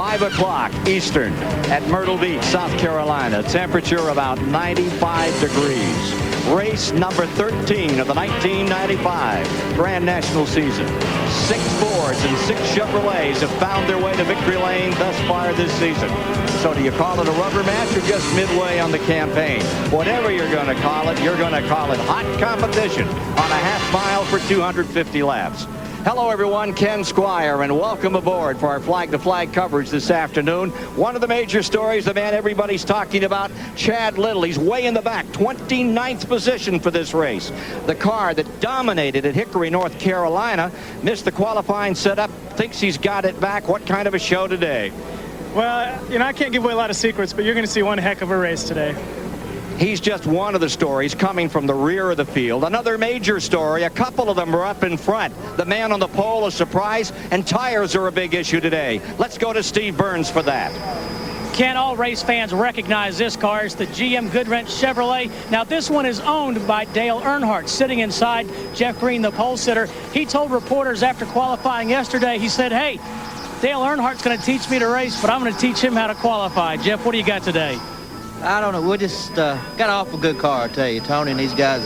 5 o'clock Eastern at Myrtle Beach, South Carolina. Temperature about 95 degrees. Race number 13 of the 1995 Grand National season. 6 Fords and 6 Chevrolets have found their way to victory lane thus far this season. So do you call it a rubber match or just midway on the campaign? Whatever you're going to call it, you're going to call it hot competition on a half mile for 250 laps. Hello everyone, Ken Squire, and welcome aboard for our flag-to-flag coverage this afternoon. One of the major stories, the man everybody's talking about, Chad Little. He's way in the back, 29th position for this race. The car that dominated at Hickory, North Carolina, missed the qualifying setup, thinks he's got it back. What kind of a show today? Well, you know, I can't give away a lot of secrets, but you're going to see one heck of a race today. He's just one of the stories coming from the rear of the field. Another major story, a couple of them are up in front. The man on the pole, a surprise, and tires are a big issue today. Let's go to Steve Burns for that. Ken, all race fans recognize this car. It's the GM Goodwrench Chevrolet. Now, this one is owned by Dale Earnhardt. Sitting inside, Jeff Green, the pole sitter. He told reporters after qualifying yesterday, he said, hey, Dale Earnhardt's going to teach me to race, but I'm going to teach him how to qualify. Jeff, what do you got today? I don't know. We just got an awful good car, I tell you. Tony and these guys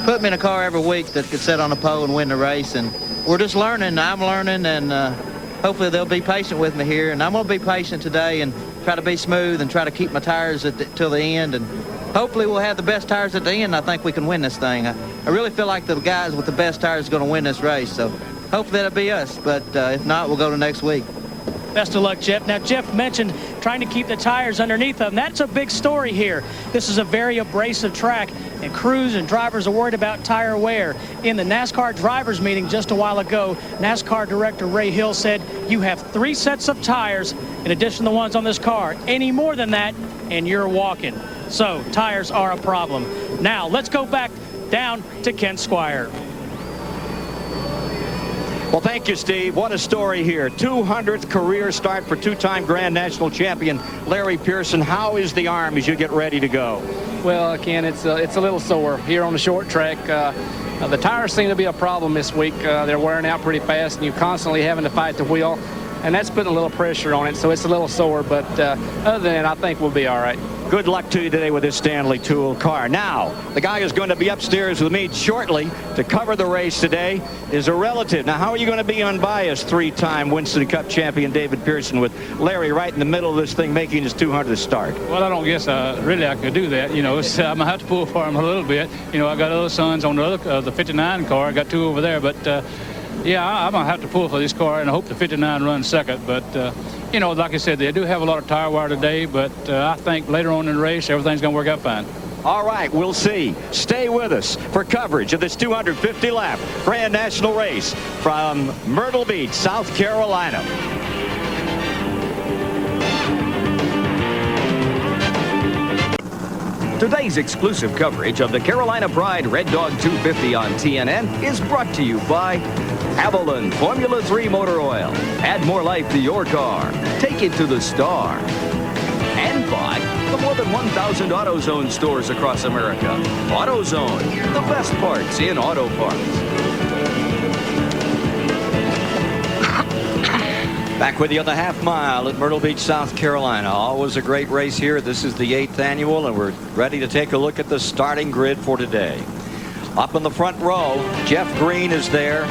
put me in a car every week that could sit on the pole and win the race. And we're just learning. I'm learning, and hopefully they'll be patient with me here. And I'm going to be patient today and try to be smooth and try to keep my tires till the end. And hopefully we'll have the best tires at the end. I think we can win this thing. I really feel like the guys with the best tires are going to win this race. So hopefully that'll be us. But if not, we'll go to next week. Best of luck, Jeff. Now, Jeff mentioned trying to keep the tires underneath them. That's a big story here. This is a very abrasive track, and crews and drivers are worried about tire wear. In the NASCAR drivers meeting just a while ago, NASCAR director Ray Hill said you have 3 sets of tires in addition to the ones on this car. Any more than that, and you're walking. So tires are a problem. Now, let's go back down to Ken Squire. Well, thank you, Steve. What a story here. 200th career start for 2-time Grand National champion Larry Pearson. How is the arm as you get ready to go? Well, Ken, it's a little sore here on the short track. The tires seem to be a problem this week. They're wearing out pretty fast, and you're constantly having to fight the wheel, and that's putting a little pressure on it, so it's a little sore. But other than that, I think we'll be all right. Good luck to you today with this Stanley Tool car. Now, the guy who's going to be upstairs with me shortly to cover the race today is a relative. Now, how are you going to be unbiased? 3-time Winston Cup champion David Pearson with Larry right in the middle of this thing making his 200th start. Well, I don't guess really I could do that. You know, I'm going to have to pull for him a little bit. You know, I got other sons on the other, the 59 car. I got 2 over there, but yeah, I'm going to have to pull for this car, and I hope the 59 runs second. But, you know, like I said, they do have a lot of tire wear today, but I think later on in the race, everything's going to work out fine. All right, we'll see. Stay with us for coverage of this 250-lap Grand National race from Myrtle Beach, South Carolina. Today's exclusive coverage of the Carolina Pride Red Dog 250 on TNN is brought to you by Avalon Formula 3 Motor Oil. Add more life to your car. Take it to the star. And by the more than 1,000 AutoZone stores across America. AutoZone, the best parts in auto parts. Back with you on the half mile at Myrtle Beach, South Carolina. Always a great race here. This is the 8th annual, and we're ready to take a look at the starting grid for today. Up in the front row, Jeff Green is there.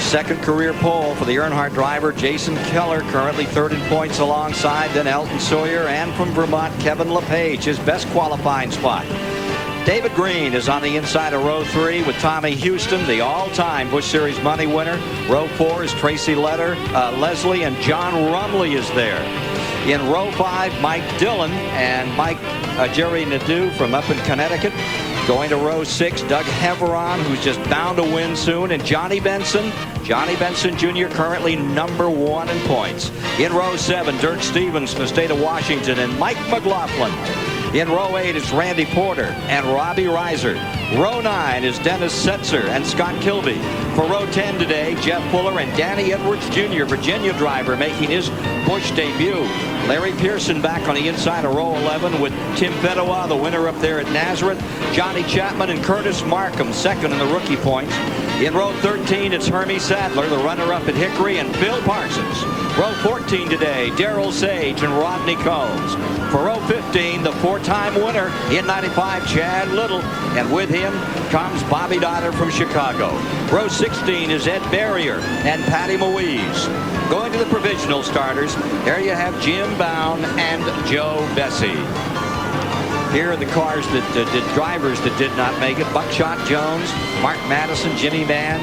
Second career pole for the Earnhardt driver, Jason Keller, currently 3rd in points alongside, then Elton Sawyer, and from Vermont, Kevin LePage, his best qualifying spot. David Green is on the inside of row 3 with Tommy Houston, the all-time Busch Series money winner. Row 4 is Tracy Leslie, and John Rumley is there. In row 5, Mike Dillon and Jerry Nadeau from up in Connecticut. Going to row 6, Doug Heveron, who's just bound to win soon, and Johnny Benson Jr., currently number 1 in points. In row 7, Dirk Stevens from the state of Washington, and Mike McLaughlin. In row 8 is Randy Porter and Robbie Reiser. Row 9 is Dennis Setzer and Scott Kilby. For row 10 today, Jeff Fuller and Danny Edwards Jr., Virginia driver, making his Busch debut. Larry Pearson back on the inside of row 11 with Tim Bedoya, the winner up there at Nazareth. Johnny Chapman and Curtis Markham second in the rookie points. In row 13, it's Hermie Sadler, the runner-up at Hickory, and Phil Parsons. Row 14 today, Darrell Sage and Rodney Combs. For row 15, the 4-time winner in 95, Chad Little, and with him comes Bobby Dotter from Chicago. Row 16 is Ed Barrier and Patty Moise. Going to the provisional starters, there you have Jim Bound and Joe Bessie. Here are the cars that drivers that did not make it. Buckshot Jones, Mark Madison, Jimmy Mann,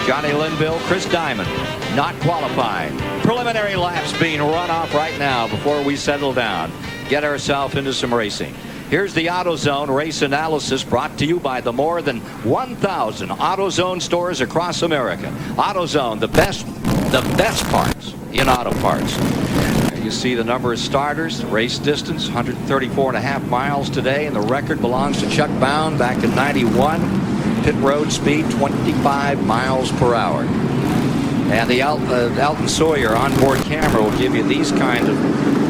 Johnny Linville, Chris Diamond, not qualifying. Preliminary laps being run off right now before we settle down. Get ourselves into some racing. Here's the AutoZone race analysis brought to you by the more than 1,000 AutoZone stores across America. AutoZone, the best parts in auto parts. You see the number of starters, race distance, 134.5 miles today, and the record belongs to Chuck Bound back in 91. Pit road speed, 25 miles per hour. And the Alton Sawyer onboard camera will give you these kind of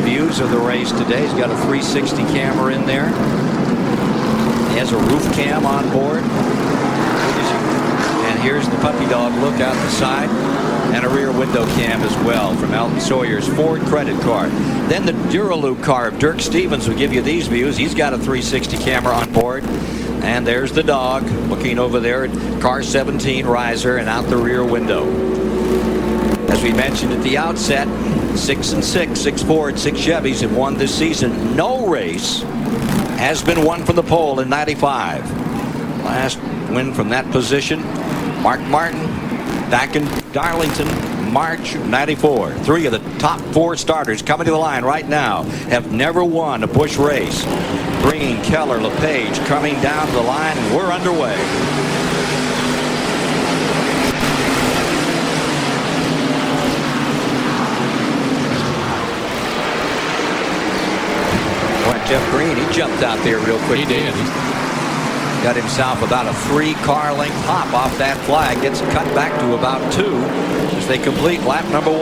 views of the race today. He's got a 360 camera in there. He has a roof cam on board. And here's the puppy dog look out the side. And a rear window cam as well from Alton Sawyer's Ford credit card. Then the Duraloop car of Dirk Stevens will give you these views. He's got a 360 camera on board. And there's the dog looking over there at car 17 riser and out the rear window. As we mentioned at the outset, 6 and 6 Fords, 6 Chevys have won this season. No race has been won from the pole in 95. Last win from that position, Mark Martin, back in Darlington, March of 94. 3 of the top 4 starters coming to the line right now have never won a Busch race. Bringing Keller, LePage coming down to the line, and we're underway. Boy, Jeff Green, he jumped out there real quick. He did. Got himself about a 3-car length hop off that flag. Gets cut back to about 2 as they complete lap number 1.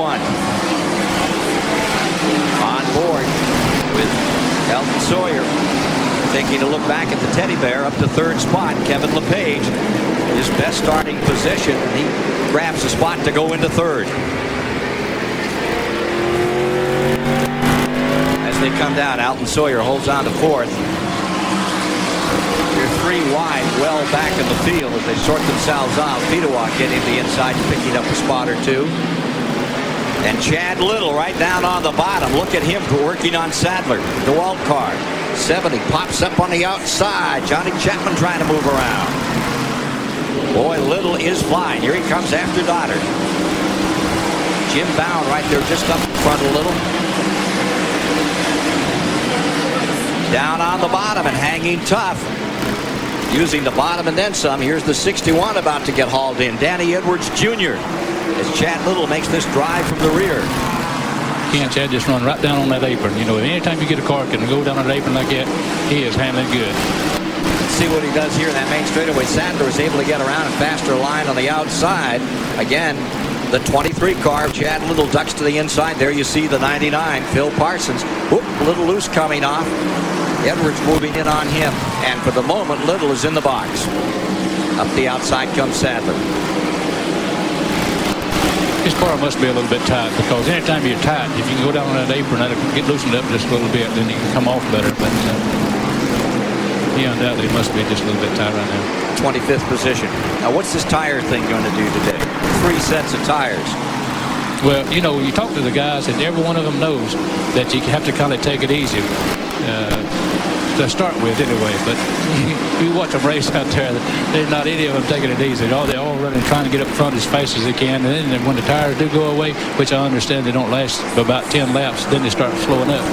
On board with Alton Sawyer. Taking a look back at the teddy bear up to 3rd spot. Kevin LePage, his best starting position. He grabs a spot to go into 3rd. As they come down, Alton Sawyer holds on to 4th. They're 3 wide, well back in the field as they sort themselves out. Peterwalk getting the inside, picking up a spot or 2. And Chad Little right down on the bottom. Look at him working on Sadler. DeWalt car. 70 pops up on the outside. Johnny Chapman trying to move around. Boy, Little is flying. Here he comes after Dotter. Jim Bound right there just up in front of Little. Down on the bottom and hanging tough. Using the bottom and then some. Here's the 61 about to get hauled in. Danny Edwards Jr. as Chad Little makes this drive from the rear. Can't Chad just run right down on that apron? You know, anytime you get a car can go down on that apron like that, he is handling good. Let's see what he does here in that main straightaway. Sadler is able to get around a faster line on the outside. Again, the 23 car of Chad Little ducks to the inside. There you see the 99, Phil Parsons. Whoop, a little loose coming off. Edwards moving in on him. And for the moment, Little is in the box. Up the outside comes Sadler. His car must be a little bit tight, because anytime you're tight, if you can go down on that apron, that'll get loosened up just a little bit, then you can come off better. But he undoubtedly must be just a little bit tight right now. 25th position. Now, what's this tire thing going to do today? 3 sets of tires. Well, you know, you talk to the guys, and every one of them knows that you have to kind of take it easy to start with anyway. But you watch them race out there, there's not any of them taking it easy. They're all running, trying to get up front as fast as they can. And then when the tires do go away, which I understand they don't last for about 10 laps, then they start slowing up.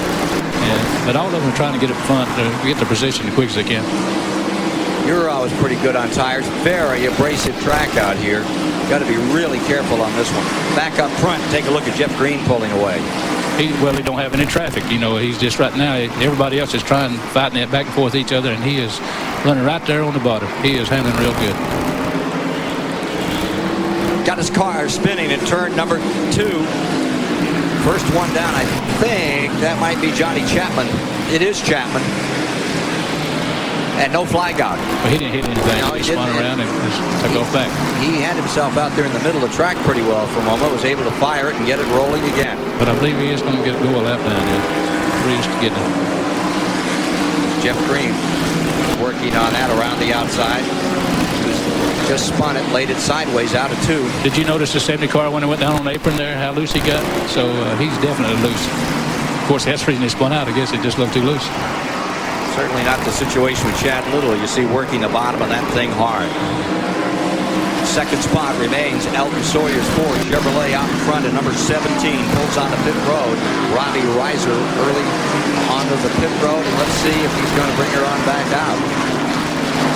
But all of them are trying to get up front to get the position as quick as they can. You're always pretty good on tires. Very abrasive track out here. Got to be really careful on this one. Back up front, take a look at Jeff Green pulling away. He don't have any traffic. You know, he's just right now, everybody else is fighting it back and forth each other, and he is running right there on the bottom. He is handling real good. Got his car spinning in turn number 2. First one down, I think that might be Johnny Chapman. It is Chapman. And no flag out. But he didn't hit anything. No, he He spun didn't. around and just took off back. He had himself out there in the middle of the track pretty well for a moment, was able to fire it and get it rolling again. But I believe he is going to go a lap down here. Risk getting it. Jeff Green working on that around the outside. Just spun it, laid it sideways out of 2. Did you notice the 70 car when it went down on the apron there, how loose he got? So he's definitely loose. Of course, that's the reason he spun out. I guess it just looked too loose. Certainly not the situation with Chad Little. You see working the bottom of that thing hard. Second spot remains Elton Sawyer's Ford Chevrolet out in front at number 17. Pulls on the pit road. Robbie Reiser early onto the pit road. And let's see if he's going to bring her on back out.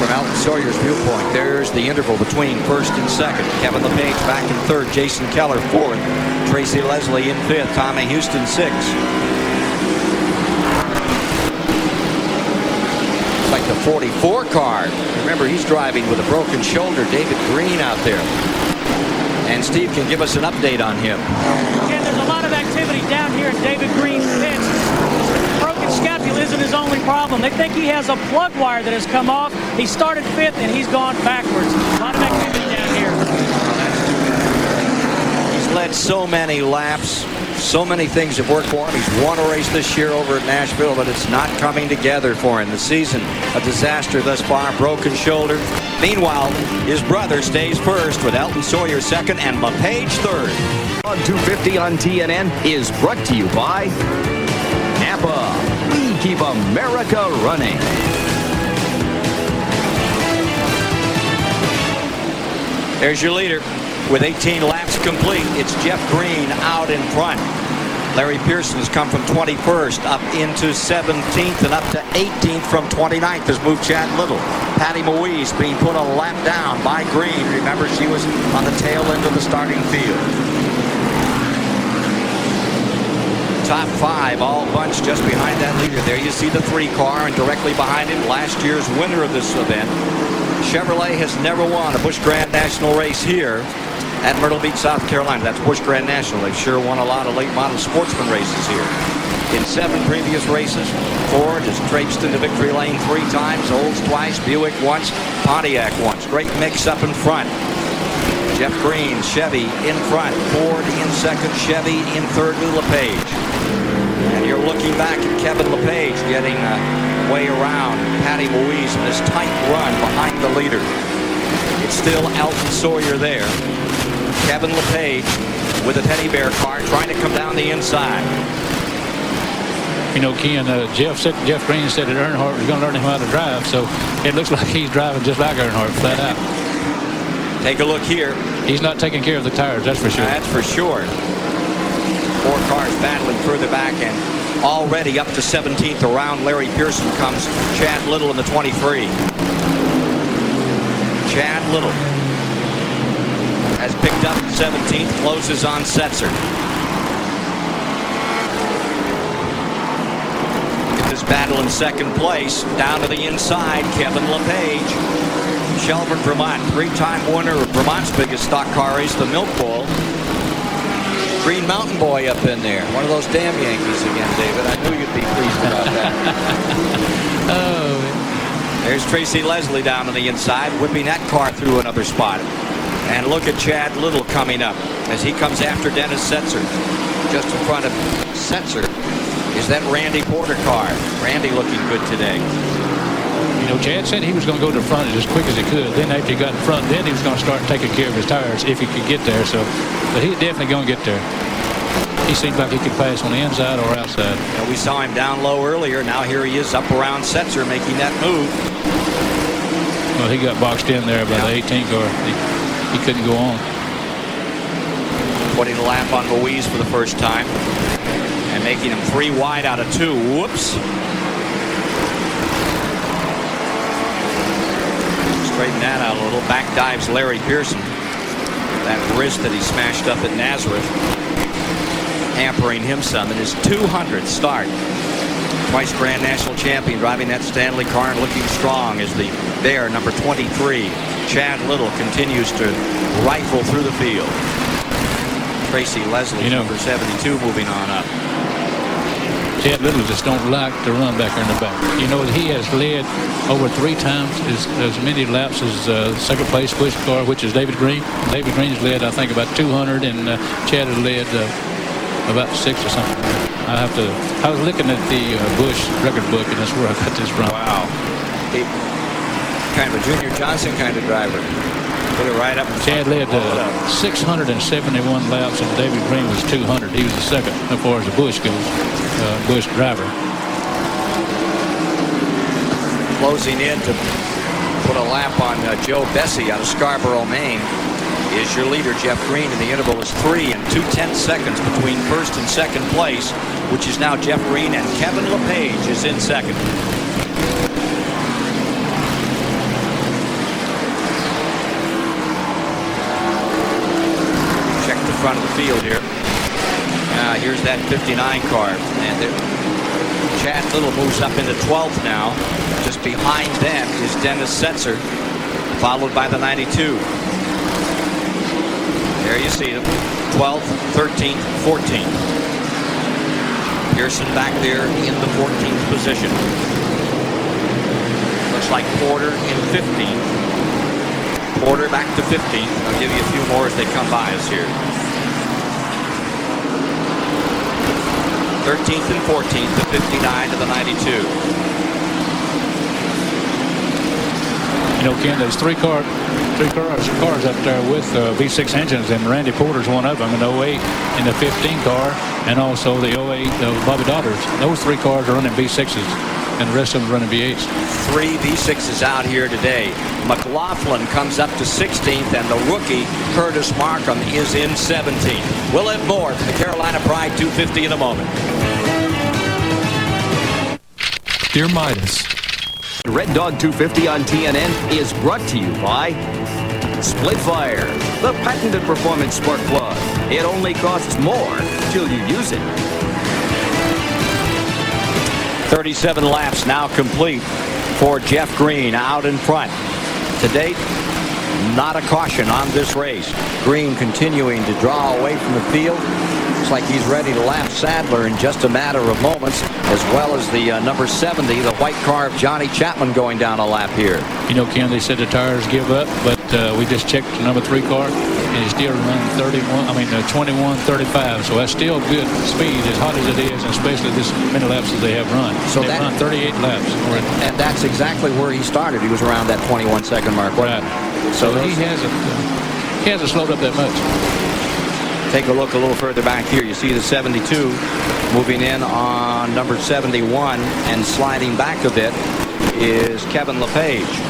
From Elton Sawyer's viewpoint, there's the interval between first and second. Kevin LePage back in third. Jason Keller fourth. Tracy Leslie in fifth. Tommy Houston sixth. Like the 44 car. Remember, he's driving with a broken shoulder. David Green out there. And Steve can give us an update on him. And there's a lot of activity down here in David Green's pits. Broken scapula isn't his only problem. They think he has a plug wire that has come off. He started 5th and he's gone backwards. A lot of activity down here. He's led so many laps. So many things have worked for him. He's won a race this year over at Nashville, but it's not coming together for him. The season, a disaster thus far, broken shoulder. Meanwhile, his brother stays first with Elton Sawyer second and LePage third. On 250 on TNN is brought to you by Napa. We keep America running. There's your leader. With 18 laps complete, it's Jeff Green out in front. Larry Pearson's come from 21st up into 17th and up to 18th from 29th has moved Chad Little. Patty Moise being put a lap down by Green. Remember, she was on the tail end of the starting field. Top 5 all bunched just behind that leader. There you see the 3 car, and directly behind it, last year's winner of this event. Chevrolet has never won a Busch Grand National race here at Myrtle Beach, South Carolina. That's Busch Grand National. They've sure won a lot of late model sportsman races here. In 7 previous races, Ford has traipsed into victory lane 3 times, Olds twice, Buick once, Pontiac once. Great mix up in front. Jeff Green, Chevy in front, Ford in second, Chevy in third with LePage. And you're looking back at Kevin LePage getting way around Patty Moise in this tight run behind the leader. It's still Elton Sawyer there. Kevin LePage with a teddy bear car trying to come down the inside. You know, Ken, Jeff Green said that Earnhardt was going to learn him how to drive, so it looks like he's driving just like Earnhardt, flat out. Take a look here. He's not taking care of the tires, that's for sure. That's for sure. 4 cars battling further back, and already up to 17th around Larry Pearson comes Chad Little in the 23. Chad Little has picked up 17th, closes on Setzer. This battle in second place, down to the inside, Kevin LePage. Shelburne, Vermont, 3-time winner of Vermont's biggest stock car race, the Milk Bowl. Green Mountain Boy up in there. One of those damn Yankees again, David. I knew you'd be pleased about that. Oh. There's Tracy Leslie down on the inside, whipping that car through another spot. And look at Chad Little coming up as he comes after Dennis Setzer. Just in front of Setzer is that Randy Porter car. Randy looking good today. You know, Chad said he was going to go to the front as quick as he could. Then after he got in front, then he was going to start taking care of his tires if he could get there. So, but he's definitely going to get there. He seemed like he could pass on the inside or outside. And we saw him down low earlier. Now here he is up around Setzer making that move. Well, he got boxed in there by the 18 car. He couldn't go on. Putting a lap on Louise for the first time. And making him 3 wide out of 2. Whoops. Straighten that out a little. Back dives Larry Pearson. That wrist that he smashed up at Nazareth. Hampering him some in his 200th start. Twice Grand National champion, driving that Stanley car and looking strong as the Bear, number 23. Chad Little continues to rifle through the field. Tracy Leslie, number 72, moving on up. Chad Little just don't like to run back there in the back. You know, he has led over 3 times as many laps as second place push car, which is David Green. David Green has led, I think, about 200, and Chad has led about 6 or something. I was looking at the Busch record book, and that's where I got this from. Wow. He, kind of a Junior Johnson kind of driver. Put it right up. Chad led 671 laps, and David Green was 200. He was the second as far as the Busch goes, Busch driver. Closing in to put a lap on Joe Bessie out of Scarborough, Maine, is your leader, Jeff Green, and the interval is 3 2/10 seconds between first and second place, which is now Jeff Green, and Kevin LePage is in second. Check the front of the field here. Here's that 59 car, and Chad Little moves up into 12th now. Just behind them is Dennis Setzer, followed by the 92. There you see them, 12th, 13th, 14th. Pearson back there in the 14th position. Looks like Porter in 15th. Porter back to 15th. I'll give you a few more as they come by us here. 13th and 14th, the 59 to the 92. You know, Ken, there's three cars up there with V6 engines, and Randy Porter's one of them in 08 in the 15 car, and also the 08 Bobby Daughters. Those 3 cars are running V6s, and the rest of them running V8s. 3 V6s out here today. McLaughlin comes up to 16th, and the rookie Curtis Markham is in 17th. We'll have more from the Carolina Pride 250 in a moment. Dear Midas, Red Dog 250 on TNN is brought to you by Split Fire, the patented performance spark plug. It only costs more till you use it. 37 laps now complete for Jeff Green out in front. To date, not a caution on this race. Green continuing to draw away from the field. Looks like he's ready to lap Sadler in just a matter of moments, as well as the number 70, the white car of Johnny Chapman, going down a lap here. You know, Ken, they said the tires give up, but we just checked the number 3 car, and it's still running 21:35. So that's still good speed, as hot as it is, and especially this many laps that they have run. So they've run 38 laps already. And that's exactly where he started. He was around that 21-second mark. Right. So he hasn't slowed up that much. Take a look a little further back here. You see the 72 moving in on number 71, and sliding back a bit is Kevin LePage.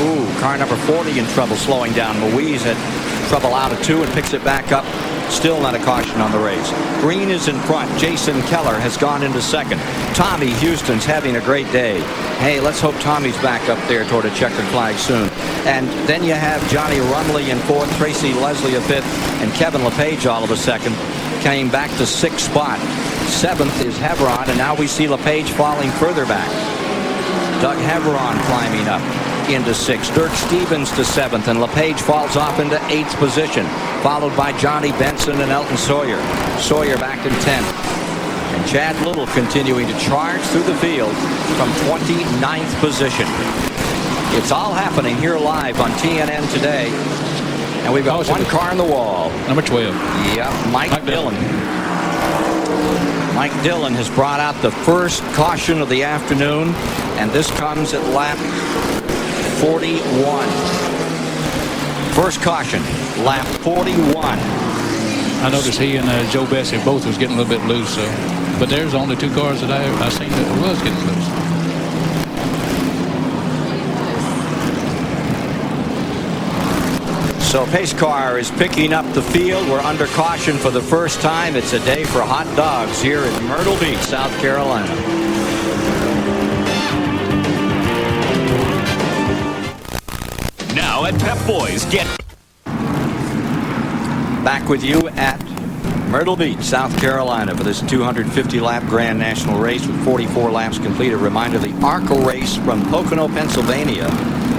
Ooh, car number 40 in trouble slowing down. Moise had trouble out of 2 and picks it back up. Still not a caution on the race. Green is in front. Jason Keller has gone into second. Tommy Houston's having a great day. Hey, let's hope Tommy's back up there toward a checkered flag soon. And then you have Johnny Rumley in 4th, Tracy Leslie a 5th, and Kevin LePage all of a second came back to 6th spot. 7th is Heveron, and now we see LePage falling further back. Doug Heveron climbing up into 6th. Dirk Stevens to 7th, and LePage falls off into 8th position, followed by Johnny Benson and Elton Sawyer. Sawyer back in 10th. And Chad Little continuing to charge through the field from 29th position. It's all happening here live on TNN today. And we've got one car on the wall. Number 12. Yeah, Mike Dillon. Mike Dillon has brought out the first caution of the afternoon, and this comes at lap 41. First caution, lap 41. I noticed he and Joe Bessie both was getting a little bit loose, but there's only 2 cars that I seen that was getting loose. So pace car is picking up the field. We're under caution for the first time. It's a day for hot dogs here in Myrtle Beach, South Carolina. Now at Pep Boys, get back with you at Myrtle Beach, South Carolina, for this 250-lap Grand National race with 44 laps complete. A reminder, the ARCA race from Pocono, Pennsylvania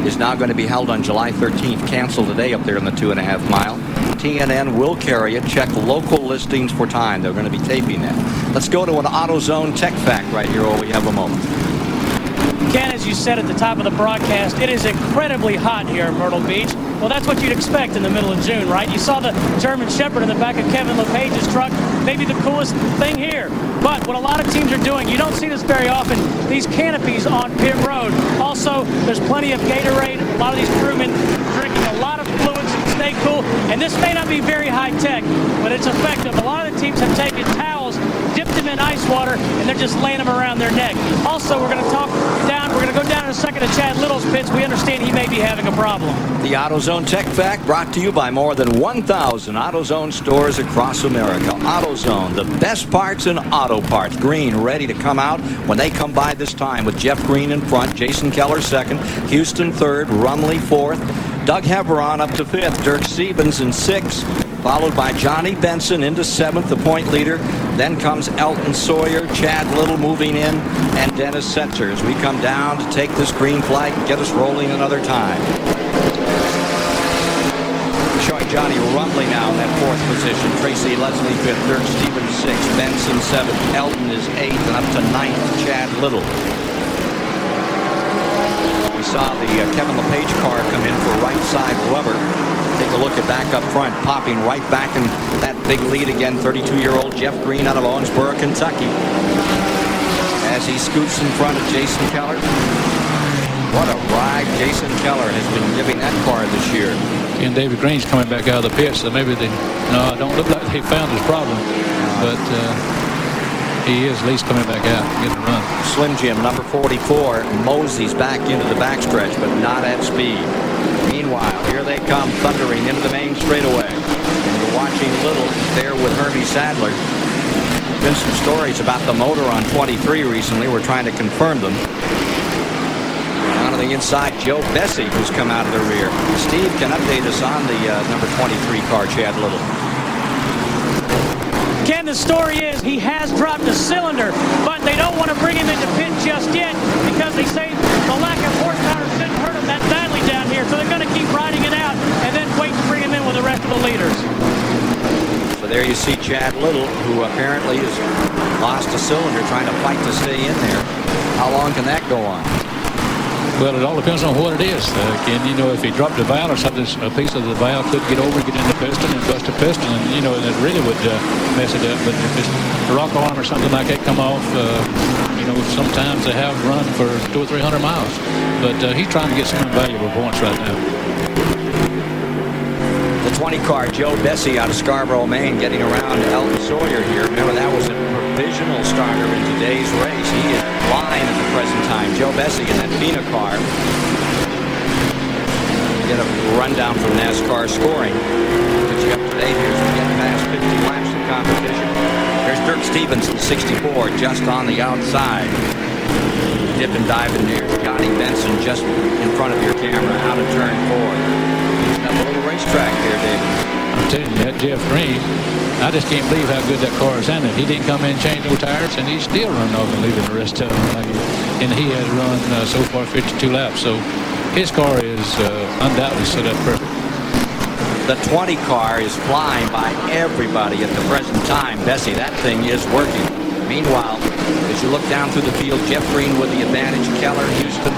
is now going to be held on July 13th, canceled today up there in the 2.5 mile. TNN will carry it. Check local listings for time. They're going to be taping that. Let's go to an AutoZone Tech Fact right here while we have a moment. Ken, as you said at the top of the broadcast, it is incredibly hot here at Myrtle Beach. Well, that's what you'd expect in the middle of June, right? You saw the German Shepherd in the back of Kevin LePage's truck, maybe the coolest thing here. But what a lot of teams are doing, you don't see this very often, these canopies on pit road. Also, there's plenty of Gatorade. A lot of these crewmen drinking a lot of fluids to stay cool. And this may not be very high tech, but it's effective. A lot of the teams have taken towels, dipped them in ice water, and they're just laying them around their neck. Also, we're going to go down in a second to Chad Little's pits. We understand he may be having a problem. The AutoZone Tech Fact brought to you by more than 1,000 AutoZone stores across America. AutoZone, the best parts in auto parts. Green ready to come out when they come by this time with Jeff Green in front, Jason Keller second, Houston third, Rumley fourth, Doug Heveron up to fifth, Dirk Stevens in sixth, followed by Johnny Benson into seventh, the point leader. Then comes Elton Sawyer, Chad Little moving in, and Dennis Setzer as we come down to take this green flag and get us rolling another time. Showing Johnny Rumley now in that fourth position. Tracy Leslie fifth, Dirk Stevens sixth, Benson seventh, Elton is eighth, and up to ninth, Chad Little. We saw the Kevin LePage car come in for right side rubber. Take a look at back up front, popping right back in that big lead again. 32-year-old Jeff Green out of Owensboro, Kentucky, as he scoots in front of Jason Keller. What a ride Jason Keller has been giving that car this year. And David Green's coming back out of the pits, so maybe it don't look like they found his problem, but he is at least coming back out, getting a run. Slim Jim, number 44, Mosey's back into the backstretch, but not at speed. Meanwhile, here they come thundering into the main straightaway. And you're watching Little there with Herbie Sadler. There's been some stories about the motor on 23 recently. We're trying to confirm them. Down to the inside, Joe Bessie, who's come out of the rear. Steve can update us on the number 23 car, Chad Little. Ken, the story is he has dropped a cylinder, but they don't want to bring him into pit just yet because they say the lack of horsepower shouldn't hurt him that badly down here. So they're going to keep riding it out and then wait to bring him in with the rest of the leaders. So there you see Chad Little, who apparently has lost a cylinder trying to fight to stay in there. How long can that go on? Well, it all depends on what it is. Ken, if he dropped a valve or something, a piece of the valve could get over, get in the piston, and bust a piston, and it really would mess it up. But if it's a rock arm or something like that come off, sometimes they have run for 200 or 300 miles. But he's trying to get some valuable points right now. The 20 car, Joe Bessie out of Scarborough, Maine, getting around Elton Sawyer here. Remember, that was a provisional starter in today's race. He is flying at the present time. Joe Bessie in that Pina car. Get a rundown from NASCAR scoring. Get you up to date here as we get past 50 laps of competition. There's Dirk Stevens in 64, just on the outside. Dip and dive in there. Johnny Benson just in front of your camera, out of turn 4. Got a little racetrack here, David. I'm telling you, that Jeff Green, I just can't believe how good that car is handled. He didn't come in, change no tires, and he's still running off and leaving the rest of them. And he has run so far 52 laps. So his car is undoubtedly set up perfect. The 20 car is flying by everybody at the present time. Bessie, that thing is working. Meanwhile, as you look down through the field, Jeff Green with the advantage. Keller, Houston,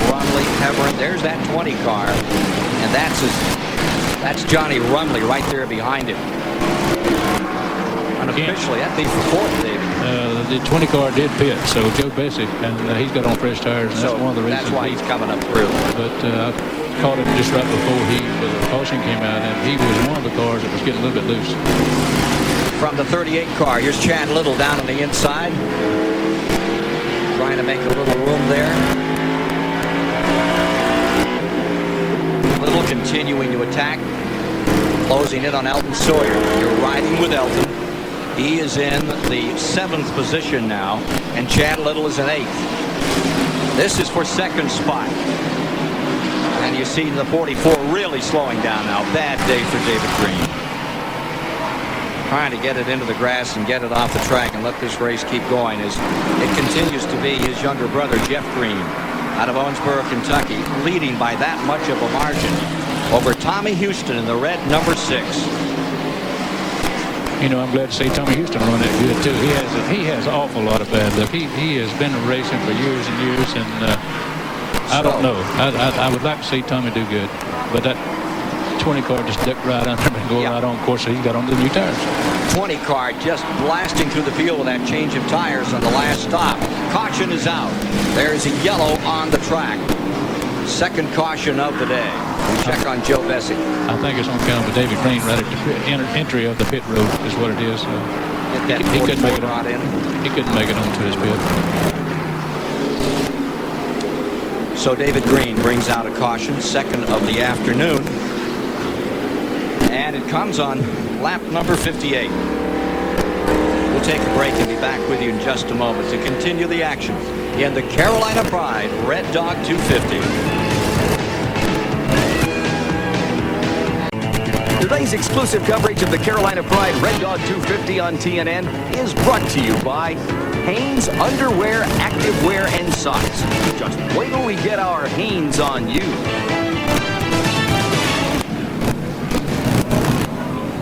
Rumley, Heveron. There's that 20 car. And that's Johnny Rumley right there behind him. Unofficially, that'd be for fourth, David. The 20 car did pit, so Joe Bessie, and he's got on fresh tires, and so that's one of the reasons. That's why he's coming up through. But I caught him just right before the caution came out, and he was one of the cars that was getting a little bit loose. From the 38 car, here's Chad Little down on the inside, trying to make a little room there. Little continuing to attack, closing in on Elton Sawyer. You're riding with Elton. He is in the 7th position now, and Chad Little is in 8th. This is for second spot. And you see the 44 really slowing down now. Bad day for David Green. Trying to get it into the grass and get it off the track and let this race keep going as it continues to be his younger brother, Jeff Green, out of Owensboro, Kentucky, leading by that much of a margin. over Tommy Houston in the red number 6. You know, I'm glad to see Tommy Houston run that good too. He has an awful lot of bad luck. He has been racing for years and years, and I don't know. I would like to see Tommy do good, but that 20 car just dipped right under him and go right on course, so he got on the new tires. 20 car just blasting through the field with that change of tires on the last stop. Caution is out. There's a yellow on the track. Second caution of the day. We check on Joe Bessie. I think it's on account of David Green right at the entry of the pit road is what it is. He couldn't make it on. He couldn't make it onto his pit. So David Green brings out a caution, second of the afternoon. And it comes on lap number 58. We'll take a break and be back with you in just a moment to continue the action in the Carolina Pride Red Dog 250. Today's exclusive coverage of the Carolina Pride Red Dog 250 on TNN is brought to you by Hanes Underwear, Activewear, and Socks. Just wait till we get our Hanes on you.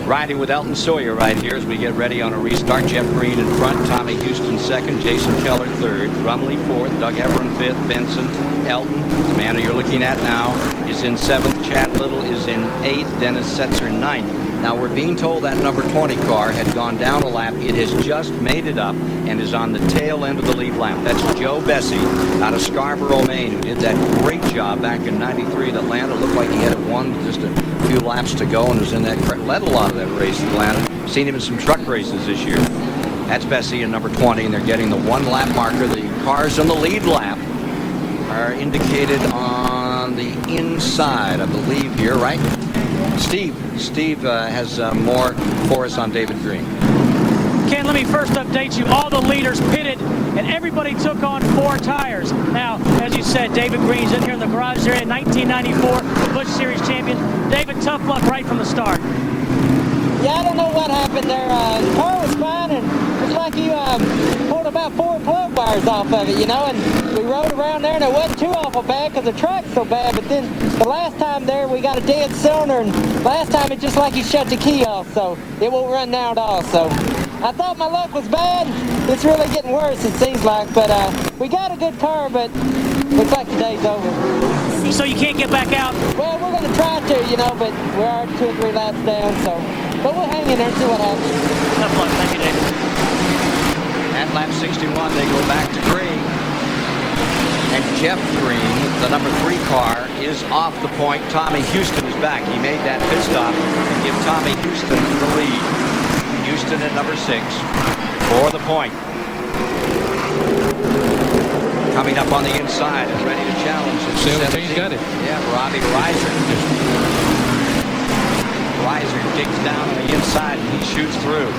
Riding with Elton Sawyer right here as we get ready on a restart. Jeff Green in front, Tommy Houston second, Jason Keller third, Rumley fourth, Doug Everin fifth, Benson, Elton, the man you're looking at now, is in seventh, Chad Little is in eighth, Dennis Setzer ninth. Now we're being told that number 20 car had gone down a lap. It has just made it up and is on the tail end of the lead lap. That's Joe Bessie out of Scarborough, Maine, who did that great job back in '93 at Atlanta. Looked like he had won just a few laps to go and was in that, led a lot of that race in Atlanta. Seen him in some truck races this year. That's Bessie in number 20, and they're getting the 1 lap marker. The cars on the lead lap are indicated on the inside, I believe here, right? Steve has more for us on David Green. Ken, let me first update you. All the leaders pitted, and everybody took on 4 tires. Now, as you said, David Green's in here in the garage area, 1994 Busch Series champion. David, tough luck right from the start. Yeah, I don't know what happened there. The car was fine, and it's like you pulled about 4 plug wires off of it, you know, and we rode around there, and it wasn't too awful bad because the track's so bad, but then the last time there, we got a dead cylinder, and last time it just like you shut the key off, so it won't run now at all, so I thought my luck was bad. It's really getting worse, it seems like, but we got a good car, but looks like the day's over. So you can't get back out? Well, we're going to try to, you know, but we're already 2 or 3 laps down, so. But we'll hang in there and see what happens. Tough luck. Thank you, David. At lap 61, they go back to Green. And Jeff Green, the number 3 car, is off the point. Tommy Houston is back. He made that pit stop and give Tommy Houston the lead. Houston at number 6 for the point. Coming up on the inside and ready to challenge. 17 got it. Yeah, Robbie Reiser. Reiser digs down on the inside and he shoots through.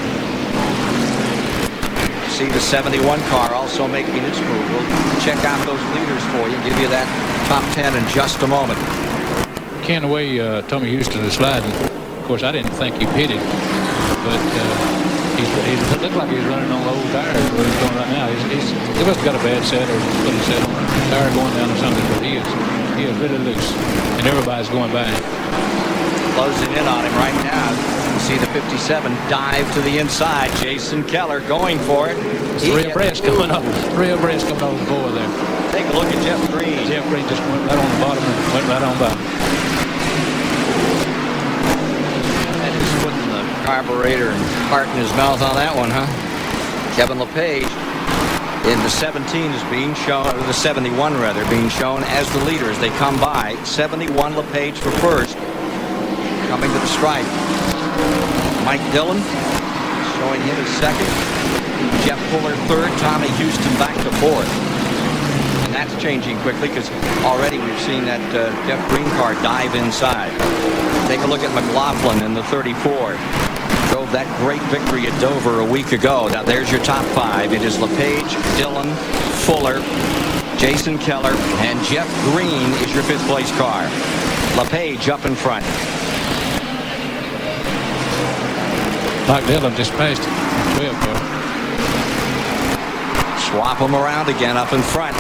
See the 71 car also making its move. We'll check out those leaders for you, give you that top 10 in just a moment. Ken, the way Tommy Houston is sliding, of course, I didn't think he pitted, but he looked like he's running on old tires where he's going right now. He must have got a bad set or put a set on a tire going down or something, but he is really loose, and everybody's going by him. Closing in on him right now. You see the 57 dive to the inside. Jason Keller going for it. 3 abreast coming over. 3 abreast coming over the board there. Take a look at Jeff Green. Jeff Green just went right on the bottom and went right on by. And he's putting the carburetor and heart in his mouth on that one, huh? Kevin LePage in the 17 is being shown, or the 71 rather, being shown as the leader as they come by. 71 LePage for first. Coming to the stripe. Mike Dillon showing him as second. Jeff Fuller third. Tommy Houston back to fourth. And that's changing quickly because already we've seen that Jeff Green car dive inside. Take a look at McLaughlin in the 34. Drove that great victory at Dover a week ago. Now there's your top 5. It is LePage, Dillon, Fuller, Jason Keller, and Jeff Green is your 5th place car. LePage up in front. Mike Dillon just passed 12 car. Swap them around again up in front.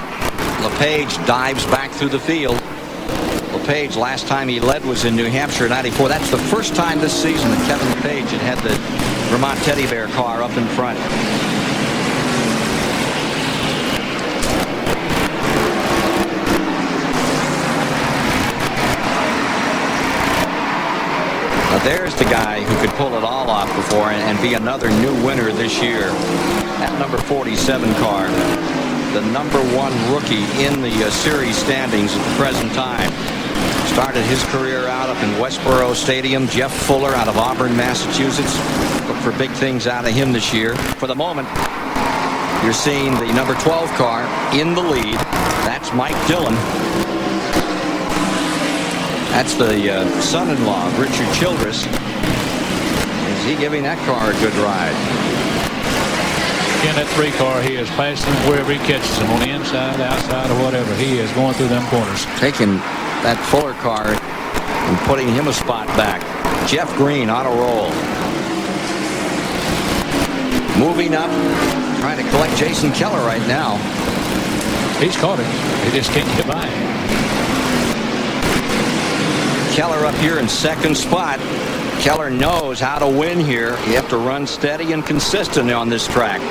LePage dives back through the field. LePage, last time he led was in New Hampshire in '94. That's the first time this season that Kevin LePage had the Vermont Teddy Bear car up in front. Now there's the guy who could pull it all off before and be another new winner this year. That number 47 car, the number 1 rookie in the series standings at the present time. Started his career out up in Westboro Stadium. Jeff Fuller out of Auburn, Massachusetts. Look for big things out of him this year. For the moment, you're seeing the number 12 car in the lead. That's Mike Dillon. That's the son-in-law of Richard Childress. Is he giving that car a good ride? In that 3 car, he is passing wherever he catches them, on the inside, outside, or whatever. He is going through them corners. Taking that Fuller car and putting him a spot back. Jeff Green on a roll. Moving up, trying to collect Jason Keller right now. He's caught him. He just can't get by him. Keller up here in second spot. Keller knows how to win here. You have to run steady and consistent on this track.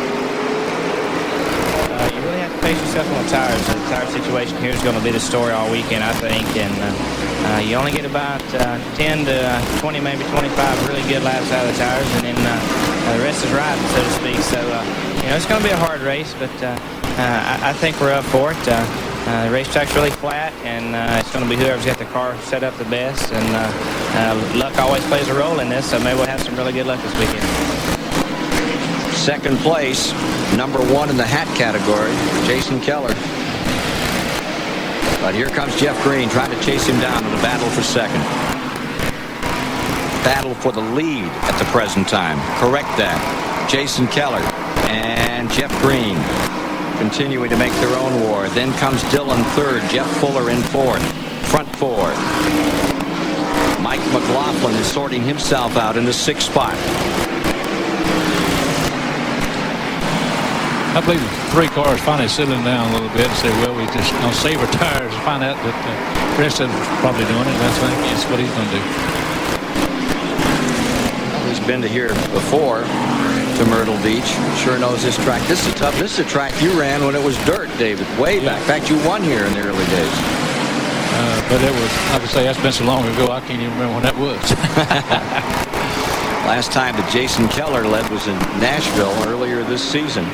You really have to pace yourself on the tires. The tire situation here is going to be the story all weekend, I think. And you only get about 10 to 20, maybe 25 really good laps out of the tires, and then the rest is riding, so to speak. So, it's going to be a hard race, but I think we're up for it. The racetrack's really flat, and it's going to be whoever's got the car set up the best. And luck always plays a role in this, so maybe we'll have some really good luck this weekend. Second place, number 1 in the hat category, Jason Keller. But here comes Jeff Green trying to chase him down in the battle for second. Battle for the lead at the present time. Correct that. Jason Keller and Jeff Green continuing to make their own war. Then comes Dillon third, Jeff Fuller in fourth. Front 4. Mike McLaughlin is sorting himself out in the 6th spot. I believe the 3 cars finally settling down a little bit and say, well, we just going to save our tires and find out that the rest of them are probably doing it. That's what he's going to do. Well, he's been to here before, to Myrtle Beach. Sure knows this track. This is tough. This is a track you ran when it was dirt, David, way back. In fact, you won here in the early days. But it was, I would say, that's been so long ago, I can't even remember when that was. Last time that Jason Keller led was in Nashville earlier this season. He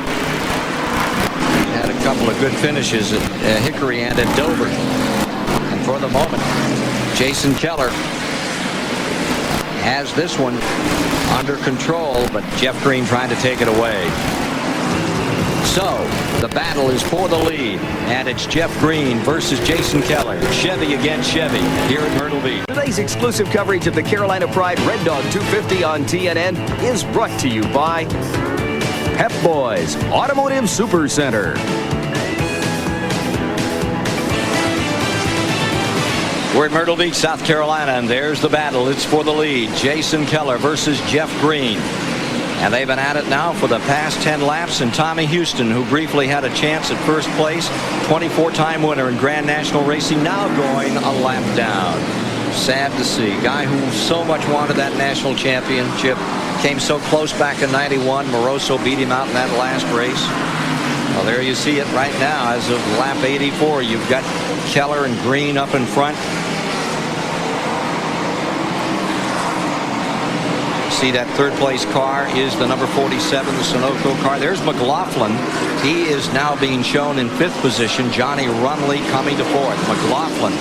had a couple of good finishes at Hickory and at Dover. And for the moment, Jason Keller has this one under control, but Jeff Green trying to take it away. So the battle is for the lead, and it's Jeff Green versus Jason Keller. Chevy against Chevy here at Myrtle Beach. Today's exclusive coverage of the Carolina Pride Red Dog 250 on TNN is brought to you by Pep Boys Automotive Super Center. We're at Myrtle Beach, South Carolina, and there's the battle. It's for the lead. Jason Keller versus Jeff Green. And they've been at it now for the past 10 laps. And Tommy Houston, who briefly had a chance at first place, 24-time winner in Grand National Racing, now going a lap down. Sad to see. Guy who so much wanted that national championship. Came so close back in '91. Moroso beat him out in that last race. Well, there you see it right now. As of lap 84, you've got Keller and Green up in front. See that third place car is the number 47, the Sunoco car. There's McLaughlin. He is now being shown in 5th position. Johnny Rumley coming to 4th. McLaughlin,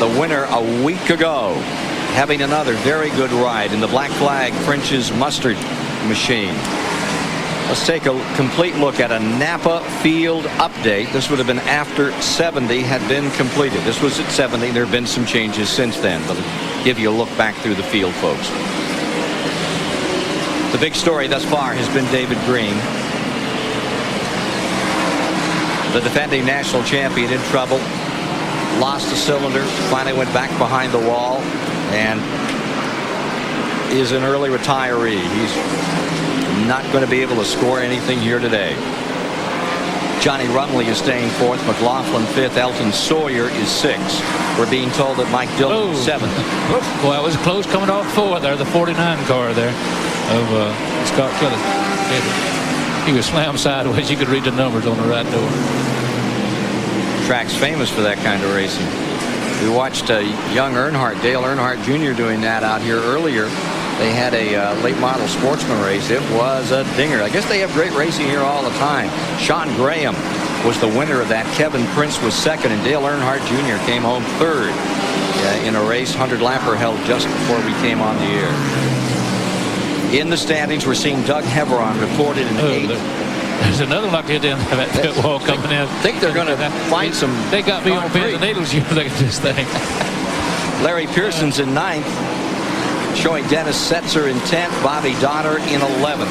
the winner a week ago, having another very good ride in the Black Flag French's Mustard machine. Let's take a complete look at a Napa field update. This would have been after 70 had been completed. This was at 70. There have been some changes since then, but I'll give you a look back through the field, folks. The big story thus far has been David Green. The defending national champion in trouble. Lost a cylinder, finally went back behind the wall, and is an early retiree. He's not going to be able to score anything here today. Johnny Rumley is staying 4th. McLaughlin 5th. Elton Sawyer is 6th. We're being told that Mike Dillon is 7th. Boy, that was close coming off 4th there. The 49 car there of Scott Kelly. He was slammed sideways. You could read the numbers on the right door. Track's famous for that kind of racing. We watched young Earnhardt, Dale Earnhardt Jr. doing that out here earlier. They had a late model sportsman race. It was a dinger. I guess they have great racing here all the time. Sean Graham was the winner of that. Kevin Prince was 2nd, and Dale Earnhardt Jr. came home 3rd in a race 100-lapper held just before we came on the air. In the standings, we're seeing Doug Heveron reported in 8th. There's another lucky at the end of that pit wall coming in. I think they're going to find some. They got me on pins and needles. You look at this thing. Larry Pearson's in 9th. Showing Dennis Setzer in 10th. Bobby Donner in 11th.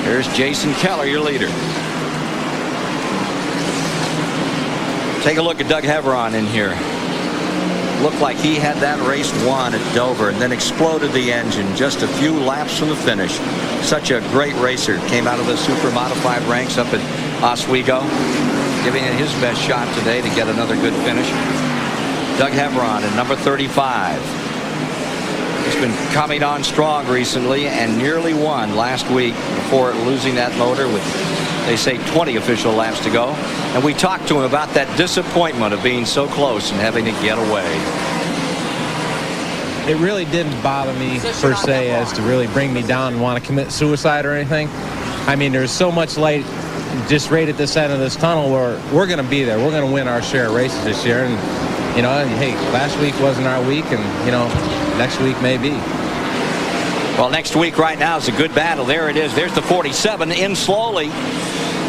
Here's Jason Keller, your leader. Take a look at Doug Heveron in here. Looked like he had that race won at Dover and then exploded the engine just a few laps from the finish. Such a great racer. Came out of the super modified ranks up at Oswego, giving it his best shot today to get another good finish. Doug Heveron in number 35. He's been coming on strong recently and nearly won last week before losing that motor with, they say, 20 official laps to go. And we talked to him about that disappointment of being so close and having to get away. It really didn't bother me per se as to really bring me down and want to commit suicide or anything. I mean, there's so much light just right at this end of this tunnel where we're going to be there. We're going to win our share of races this year. And, you know, hey, last week wasn't our week, and, you know, next week may be. Well, next week right now is a good battle. There it is. There's the 47 in slowly.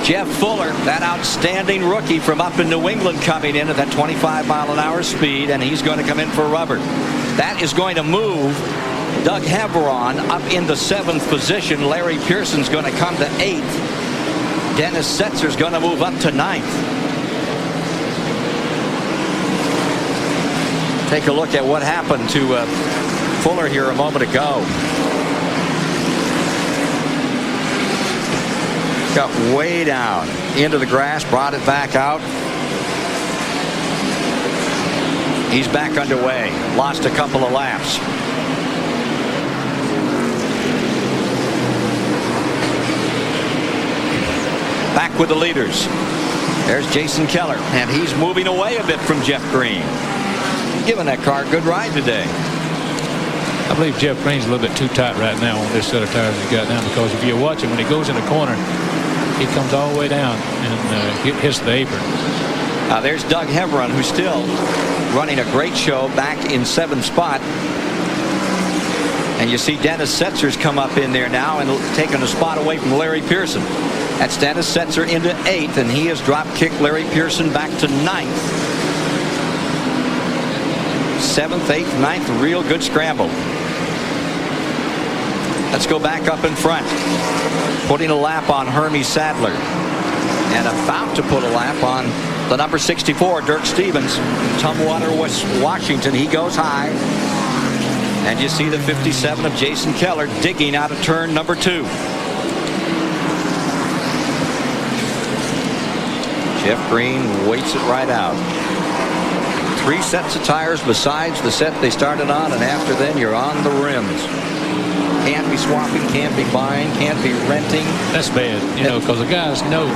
Jeff Fuller, that outstanding rookie from up in New England, coming in at that 25-mile-an-hour speed, and he's going to come in for rubber. That is going to move Doug Heveron up into 7th position. Larry Pearson's going to come to 8th. Dennis Setzer's going to move up to 9th. Take a look at what happened to Fuller here a moment ago. Got way down into the grass, brought it back out. He's back underway. Lost a couple of laps. Back with the leaders. There's Jason Keller, and he's moving away a bit from Jeff Green. Giving that car a good ride today. I believe Jeff Green's a little bit too tight right now on this set of tires he's got now, because if you watch him when he goes in the corner, he comes all the way down and hits the apron. There's Doug Heveron, who's still running a great show back in 7th spot. And you see Dennis Setzer's come up in there now and taken a spot away from Larry Pearson. That's Dennis Setzer into 8th, and he has drop-kicked Larry Pearson back to 9th. 7th, 8th, 9th, real good scramble. Let's go back up in front. Putting a lap on Hermie Sadler. And about to put a lap on the number 64, Dirk Stevens. Tumwater, Washington. He goes high. And you see the 57 of Jason Keller digging out of turn number 2. Jeff Green waits it right out. 3 sets of tires besides the set they started on, and after then you're on the rims. Can't be swapping, can't be buying, can't be renting. That's bad, you know, because the guys know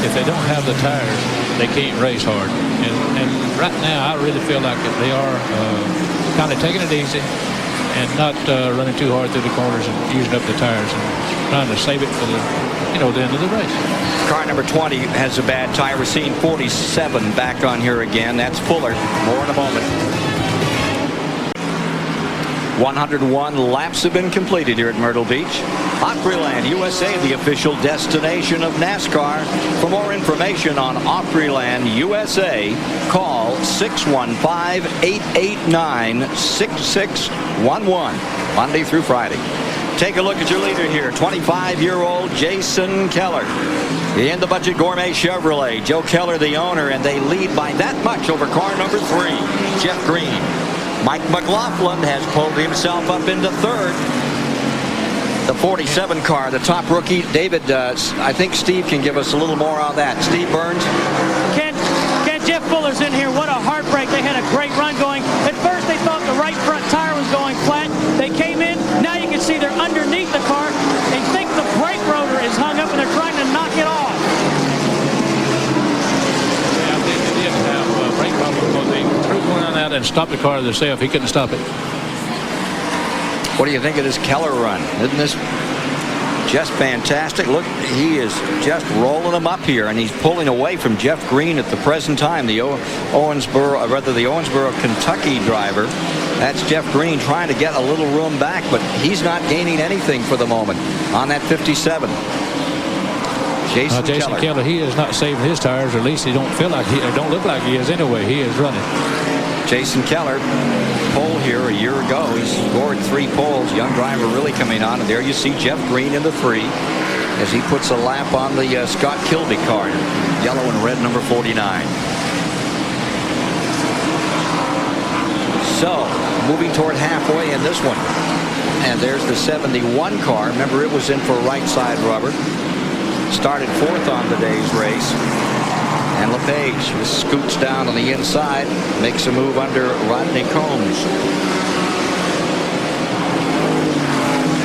if they don't have the tires, they can't race hard. And right now, I really feel like they are kind of taking it easy and not running too hard through the corners and using up the tires and trying to save it for the, you know, the end of the race. Car number 20 has a bad tire. We're seeing 47 back on here again. That's Fuller. More in a moment. 101 laps have been completed here at Myrtle Beach. Opryland USA, the official destination of NASCAR. For more information on Opryland USA, call 615-889-6611, Monday through Friday. Take a look at your leader here, 25-year-old Jason Keller. In the Budget Gourmet Chevrolet, Joe Keller the owner, and they lead by that much over car number 3, Jeff Green. Mike McLaughlin has pulled himself up into 3rd. The 47 car, the top rookie, David, I think Steve can give us a little more on that. Steve Burns. Ken, Jeff Fuller's in here. What a heartbreak. They had a great run going. At first, they thought the right front tire was going flat. They came in. Now you can see they're underneath the car. They think the brake rotor is hung up, and they're trying to knock it off. Yeah, I think they did have a brake problem because they threw one out and stopped the car themselves. He couldn't stop it. What do you think of this Keller run? Isn't this just fantastic? Look, he is just rolling them up here, and he's pulling away from Jeff Green at the present time, the Owensboro, Kentucky driver. That's Jeff Green trying to get a little room back, but he's not gaining anything for the moment on that 57. Jason Keller, he is not saving his tires, or at least he don't feel like don't look like he is anyway. He is running. Jason Keller, pole here a year ago. He scored 3 poles. Young driver really coming on. And there you see Jeff Green in the 3 as he puts a lap on the Scott Kilby car. Yellow and red, number 49. So, moving toward halfway in this one. And there's the 71 car. Remember, it was in for right side rubber. Started 4th on the day's race. And LePage scoots down on the inside, makes a move under Rodney Combs.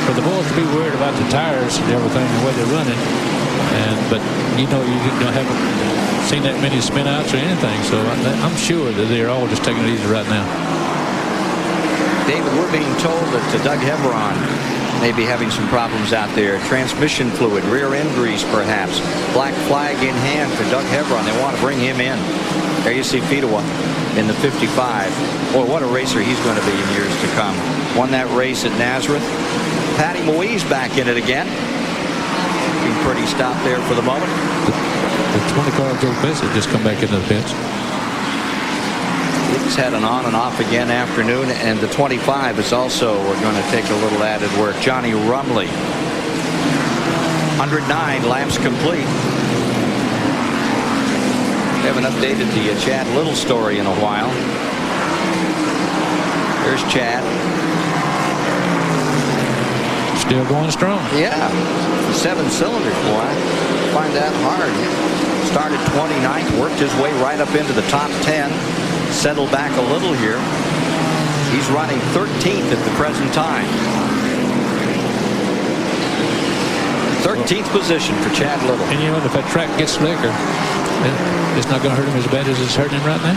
For the boys to be worried about the tires and everything, the way they're running, but you haven't seen that many spin outs or anything, so I'm sure that they're all just taking it easy right now. David, we're being told that Doug Heveron may be having some problems out there. Transmission fluid, rear end grease perhaps. Black flag in hand for Doug Heveron. They want to bring him in. There you see Fedewa in the 55. Boy, what a racer he's going to be in years to come. Won that race at Nazareth. Patty Moise back in it again. Being pretty stopped there for the moment. The 20 car Joe Bissett just come back into the pits. He's had an on and off again afternoon, and the 25 is also going to take a little added work. Johnny Rumley, 109 laps complete. We haven't updated the Chad Little story in a while. There's Chad. Still going strong. Yeah, 7 cylinders, boy. I find that hard. Started 29th, worked his way right up into the top 10. Settled back a little here. He's running 13th at the present time. 13th position for Chad Little. And you know, if that track gets slicker, it's not going to hurt him as bad as it's hurting him right now.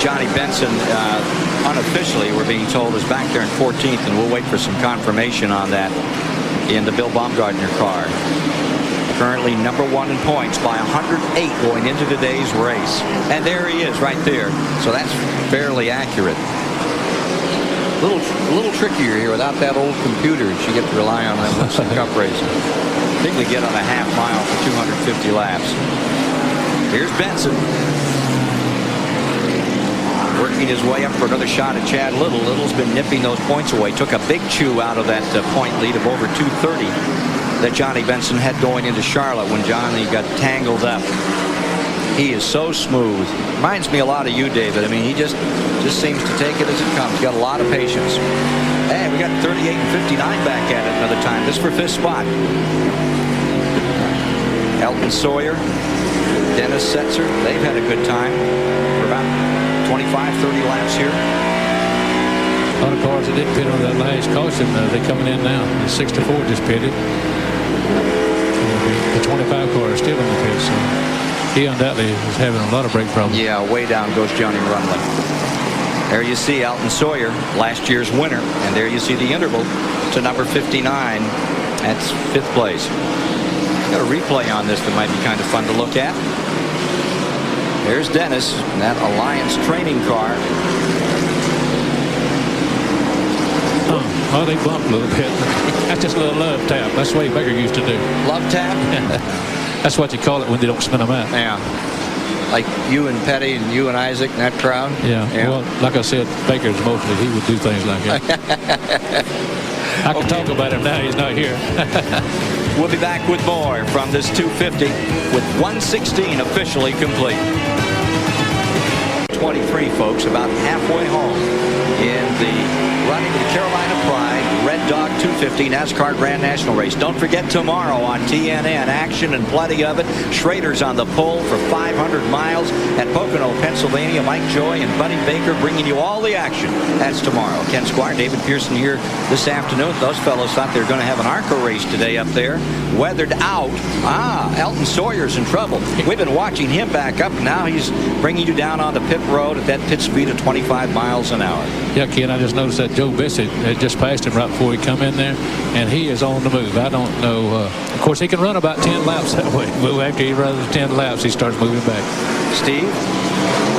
Johnny Benson, unofficially, we're being told, is back there in 14th, and we'll wait for some confirmation on that in the Bill Baumgartner car. Currently number 1 in points by 108 going into today's race. And there he is right there. So that's fairly accurate. A little trickier here without that old computer that you get to rely on that Winston Cup racing. I think we get on a half mile for 250 laps. Here's Benson. Working his way up for another shot at Chad Little. Little's been nipping those points away. Took a big chew out of that point lead of over 230 that Johnny Benson had going into Charlotte when Johnny got tangled up. He is so smooth. Reminds me a lot of you, David. I mean, he just seems to take it as it comes. He's got a lot of patience. Hey, we got 38 and 59 back at it another time. This for 5th spot. Elton Sawyer, Dennis Setzer, they've had a good time for about 25, 30 laps here. A lot of cars that didn't pit on that last caution, they're coming in now. The 64 just pitted. The 25 car is still in the pit, so he undoubtedly is having a lot of brake problems. Yeah, way down goes Johnny Rumley. There you see Elton Sawyer, last year's winner, and there you see the interval to number 59. That's 5th place. Got a replay on this that might be kind of fun to look at. There's Dennis in that Alliance training car. Oh, they bumped a little bit. That's just a little love tap. That's the way Baker used to do. Love tap? That's what you call it when they don't spin them out. Yeah. Like you and Petty and you and Isaac and that crowd? Yeah. Well, like I said, Baker's mostly, he would do things like that. I can talk about him now. He's not here. We'll be back with more from this 250 with 116 officially complete. 4:23, folks, about halfway home in the running of the Carolina Pride Red Dog 250 NASCAR Grand National Race. Don't forget tomorrow on TNN, action and plenty of it. Schrader's on the pole for 500 miles at Pocono, Pennsylvania. Mike Joy and Buddy Baker bringing you all the action. That's tomorrow. Ken Squire, David Pearson here this afternoon. Those fellows thought they were going to have an ARCA race today up there. Weathered out. Elton Sawyer's in trouble. We've been watching him back up. Now he's bringing you down on the pit road at that pit speed of 25 miles an hour. Yeah, Ken, I just noticed that Joe Bissett had just passed him right before he come in there, and he is on the move. I don't know. Of course, he can run about 10 laps that way, but after he runs 10 laps, he starts moving back. Steve?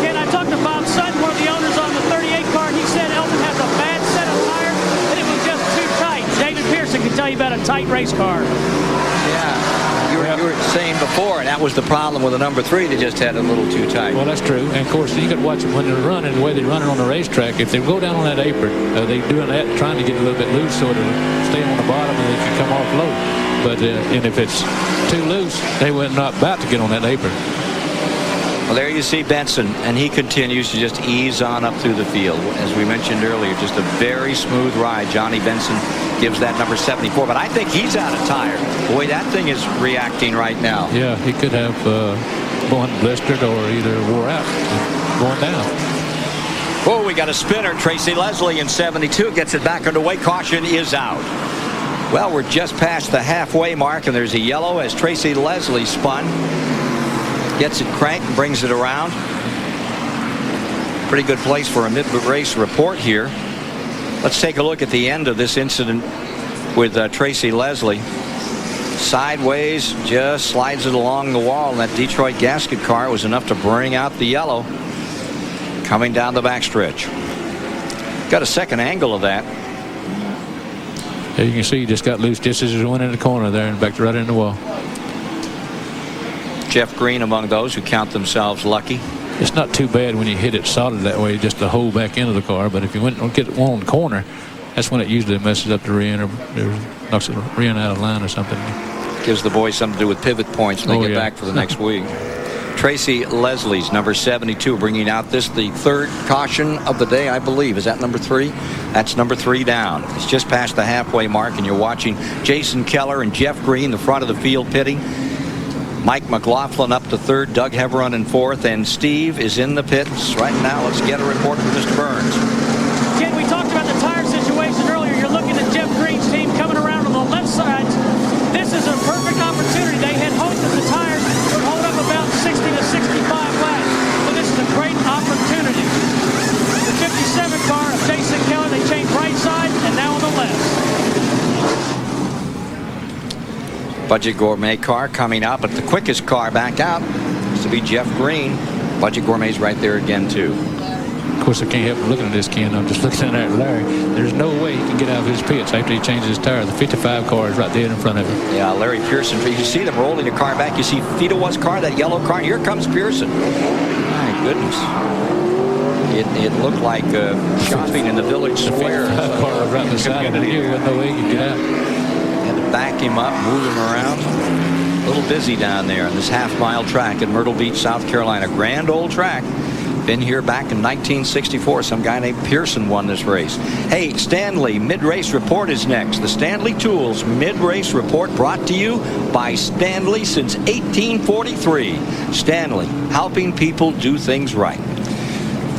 Ken, I talked to Bob Sutton, one of the owners on the 38 car. He said Elton has a bad set of tires, and it was just too tight. David Pearson can tell you about a tight race car. Yeah. You were saying before, that was the problem with the number 3. They just had it a little too tight. Well, that's true. And, of course, you could watch them when they're running, the way they run it on the racetrack. If they go down on that apron, they're doing that, trying to get a little bit loose so it'll stay on the bottom and they can come off low. But and if it's too loose, they were not about to get on that apron. Well, there you see Benson, and he continues to just ease on up through the field. As we mentioned earlier, just a very smooth ride. Johnny Benson gives that number 74, but I think he's out of tire. Boy, that thing is reacting right now. Yeah, he could have one blistered or either wore out going down. Oh, we got a spinner. Tracy Leslie in 72 gets it back underway. Caution is out. Well, we're just past the halfway mark, and there's a yellow as Tracy Leslie spun. Gets it cranked and brings it around. Pretty good place for a mid-race report here. Let's take a look at the end of this incident with Tracy Leslie. Sideways, just slides it along the wall. And that Detroit gasket car was enough to bring out the yellow. Coming down the backstretch. Got a second angle of that. Yeah, you can see he just got loose just as he went in the corner there and backed right in the wall. Jeff Green among those who count themselves lucky. It's not too bad when you hit it solid that way, just to hold back into the car. But if you went and get one on the corner, that's when it usually messes up the rear end or knocks the rear end out of line or something. Gives the boys something to do with pivot points when they get back for the next week. Tracy Leslie's number 72 bringing out the third caution of the day, I believe. Is that number 3? That's number 3 down. It's just past the halfway mark, and you're watching Jason Keller and Jeff Green, the front of the field, pitting. Mike McLaughlin up to third, Doug Heveron in fourth, and Steve is in the pits right now. Let's get a report from Mr. Burns. Ken, we talked about the tire situation earlier. You're looking at Jeff Green's team coming around on the left side. This is a perfect opportunity. They had hoped that the tires would hold up about 60 to 65 laps. So this is a great opportunity. The 57 car of Jason Keller, they changed right side and now on the left. Budget Gourmet car coming up, but the quickest car back out is to be Jeff Green. Budget Gourmet's right there again, too. Of course, I can't help looking at this, Ken. I'm just looking at Larry. There's no way he can get out of his pits after he changes his tire. The 55 car is right there in front of him. Yeah, Larry Pearson. You see them rolling the car back. You see Fidowa's car, that yellow car. Here comes Pearson. My goodness. It looked like shopping in the village square. The 55 car was right beside him. There was no way he could get out. Back him up, move him around. A little busy down there on this half-mile track at Myrtle Beach, South Carolina. Grand old track. Been here back in 1964. Some guy named Pearson won this race. Hey, Stanley, mid-race report is next. The Stanley Tools mid-race report brought to you by Stanley since 1843. Stanley, helping people do things right.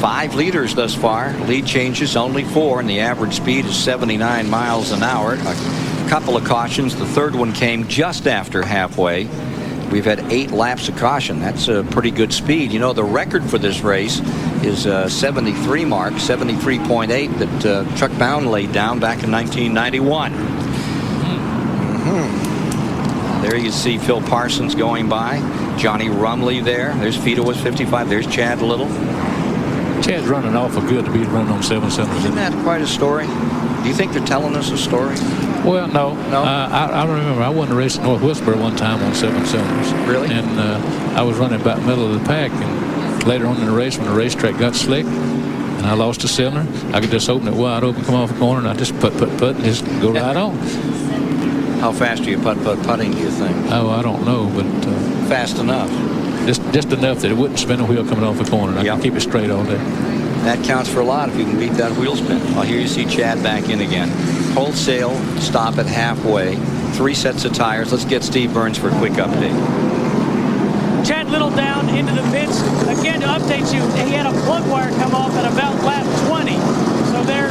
5 leaders thus far. Lead changes only 4, and the average speed is 79 miles an hour. A couple of cautions. The third one came just after halfway. We've had 8 laps of caution. That's a pretty good speed. You know, the record for this race is 73 mark, 73.8 that Chuck Bound laid down back in 1991. There you see Phil Parsons going by. Johnny Rumley there. There's Fidowa's 55. There's Chad Little. Chad's running awful good to be running on 7 cylinders. Isn't that quite a story? Do you think they're telling us a story? Well, no. I remember I won a race at North Wilkesboro one time on 7 cylinders. Really? And I was running about middle of the pack, and later on in the race when the racetrack got slick and I lost a cylinder, I could just open it wide open, come off the corner, and I just put, and just go right on. How fast are you putting, do you think? Oh, I don't know, but... fast enough. just enough that it wouldn't spin a wheel coming off the corner. And I can keep it straight all day. That counts for a lot if you can beat that wheel spin. Well, here you see Chad back in again. Wholesale stop at halfway. 3 sets of tires. Let's get Steve Burns for a quick update. Chad Little down into the pits. Again, to update you, he had a plug wire come off at about lap 20. So there,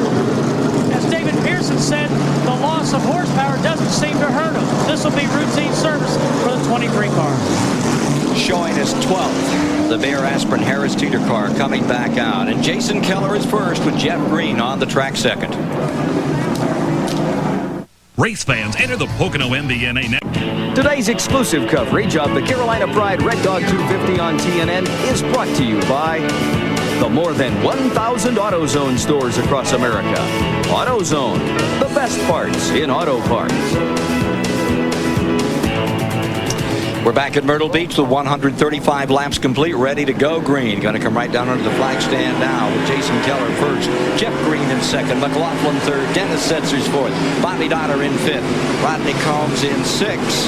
as David Pearson said, the loss of horsepower doesn't seem to hurt him. This will be routine service for the 23 car. Showing us 12th, the Bear Aspirin Harris Teeter car coming back out. And Jason Keller is first with Jeff Green on the track second. Race fans, enter the Pocono MVNA net. Today's exclusive coverage of the Carolina Pride Red Dog 250 on TNN is brought to you by the more than 1,000 AutoZone stores across America. AutoZone, the best parts in auto parts. We're back at Myrtle Beach with 135 laps complete, ready to go. Green going to come right down under the flag stand now with Jason Keller first, Jeff Green in second, McLaughlin third, Dennis Setzer's fourth, Bobby Dotter in fifth, Rodney Combs in sixth,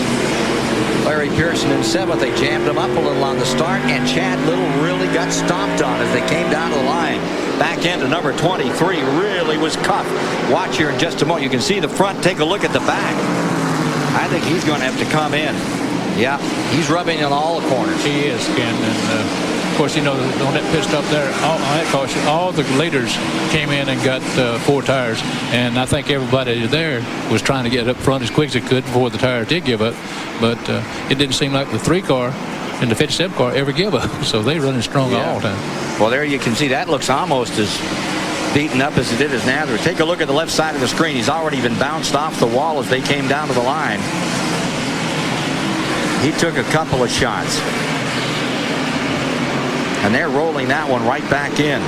Larry Pearson in seventh. They jammed him up a little on the start, and Chad Little really got stomped on as they came down to the line. Back into number 23 really was cuffed. Watch here in just a moment. You can see the front. Take a look at the back. I think he's going to have to come in. Yeah, he's rubbing on all the corners. He is, Ken. And, of course, you know, on that pit stop there, on that caution, all the leaders came in and got 4 tires. And I think everybody there was trying to get up front as quick as they could before the tires did give up. But it didn't seem like the 3 car and the 57 car ever give up. So they running strong all the time. Well, there you can see that looks almost as beaten up as it did as Nazareth. Take a look at the left side of the screen. He's already been bounced off the wall as they came down to the line. He took a couple of shots. And they're rolling that one right back in.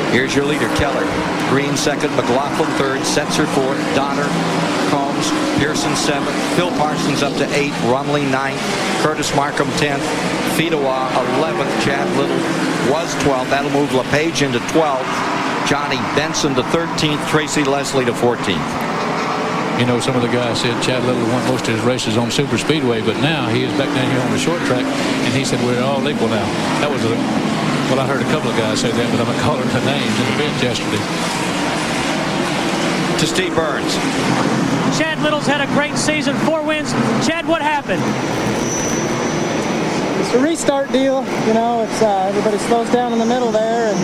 Here's your leader, Keller. Green second, McLaughlin third, Setzer fourth, Donner, Combs, Pearson seventh, Phil Parsons up to 8th, Rumley 9th, Curtis Markham 10th, Fedewa 11th, Chad Little was 12th. That'll move LePage into 12th, Johnny Benson to 13th, Tracy Leslie to 14th. You know, some of the guys said Chad Little won most of his races on Super Speedway, but now he is back down here on the short track, and he said we're all equal now. That was well, I heard a couple of guys say that, but I'm not calling the names in the bench yesterday. To Steve Burns. Chad Little's had a great season, 4 wins. Chad, what happened? It's a restart deal. You know, it's everybody slows down in the middle there, and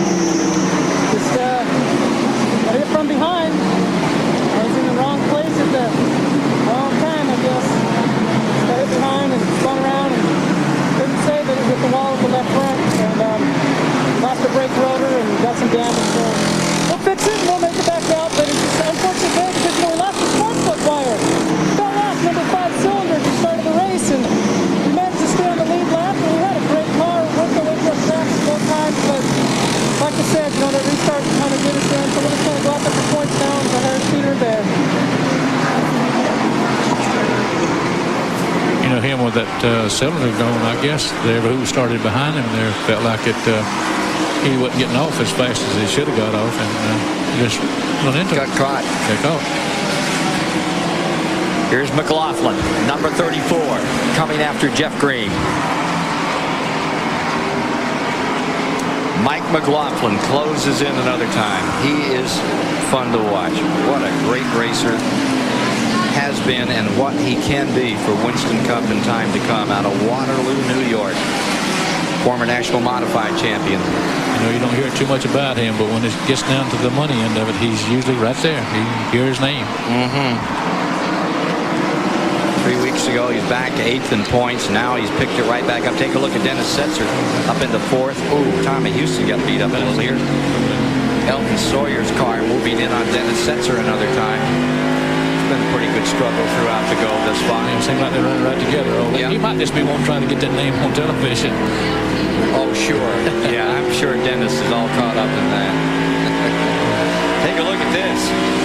just gotta get from behind. I was in the wrong place at the wrong time, I guess. Got hit behind and spun around and couldn't save it. Hit the wall of the left front and lost the brake rotor and got some damage. So we'll fix it and we'll make it back out. But it's just unfortunate day because, you know, we lost the spark plug wire. Fell off number 5 cylinder at the start of the race, and we managed to stay on the lead lap, and we had a great car. We worked our way through track both times, but like I said, you know, the restart kind of did us in, so we're just going to go up at the points now and the Harris Teeter there. You know, him with that cylinder going, I guess, who started behind him there felt like he wasn't getting off as fast as he should have got off, and just run into Got caught. Got caught. Here's McLaughlin, number 34, coming after Jeff Green. Mike McLaughlin closes in another time. He is fun to watch. What a great racer has been, and what he can be for Winston Cup in time to come out of Waterloo, New York. Former national modified champion. You know, you don't hear too much about him, but when it gets down to the money end of it, he's usually right there. You hear his name. 3 weeks ago, he's back 8th in points. Now he's picked it right back up. Take a look at Dennis Setzer up into 4th. Ooh, Tommy Houston got beat up a little here. Elton Sawyer's car moving in on Dennis Setzer another time. It's been a pretty good struggle throughout the go this far. It seems like they're running right together. Yeah. He might just be one trying to get that name on television. Oh, sure. Yeah, I'm sure Dennis is all caught up in that. Take a look at this.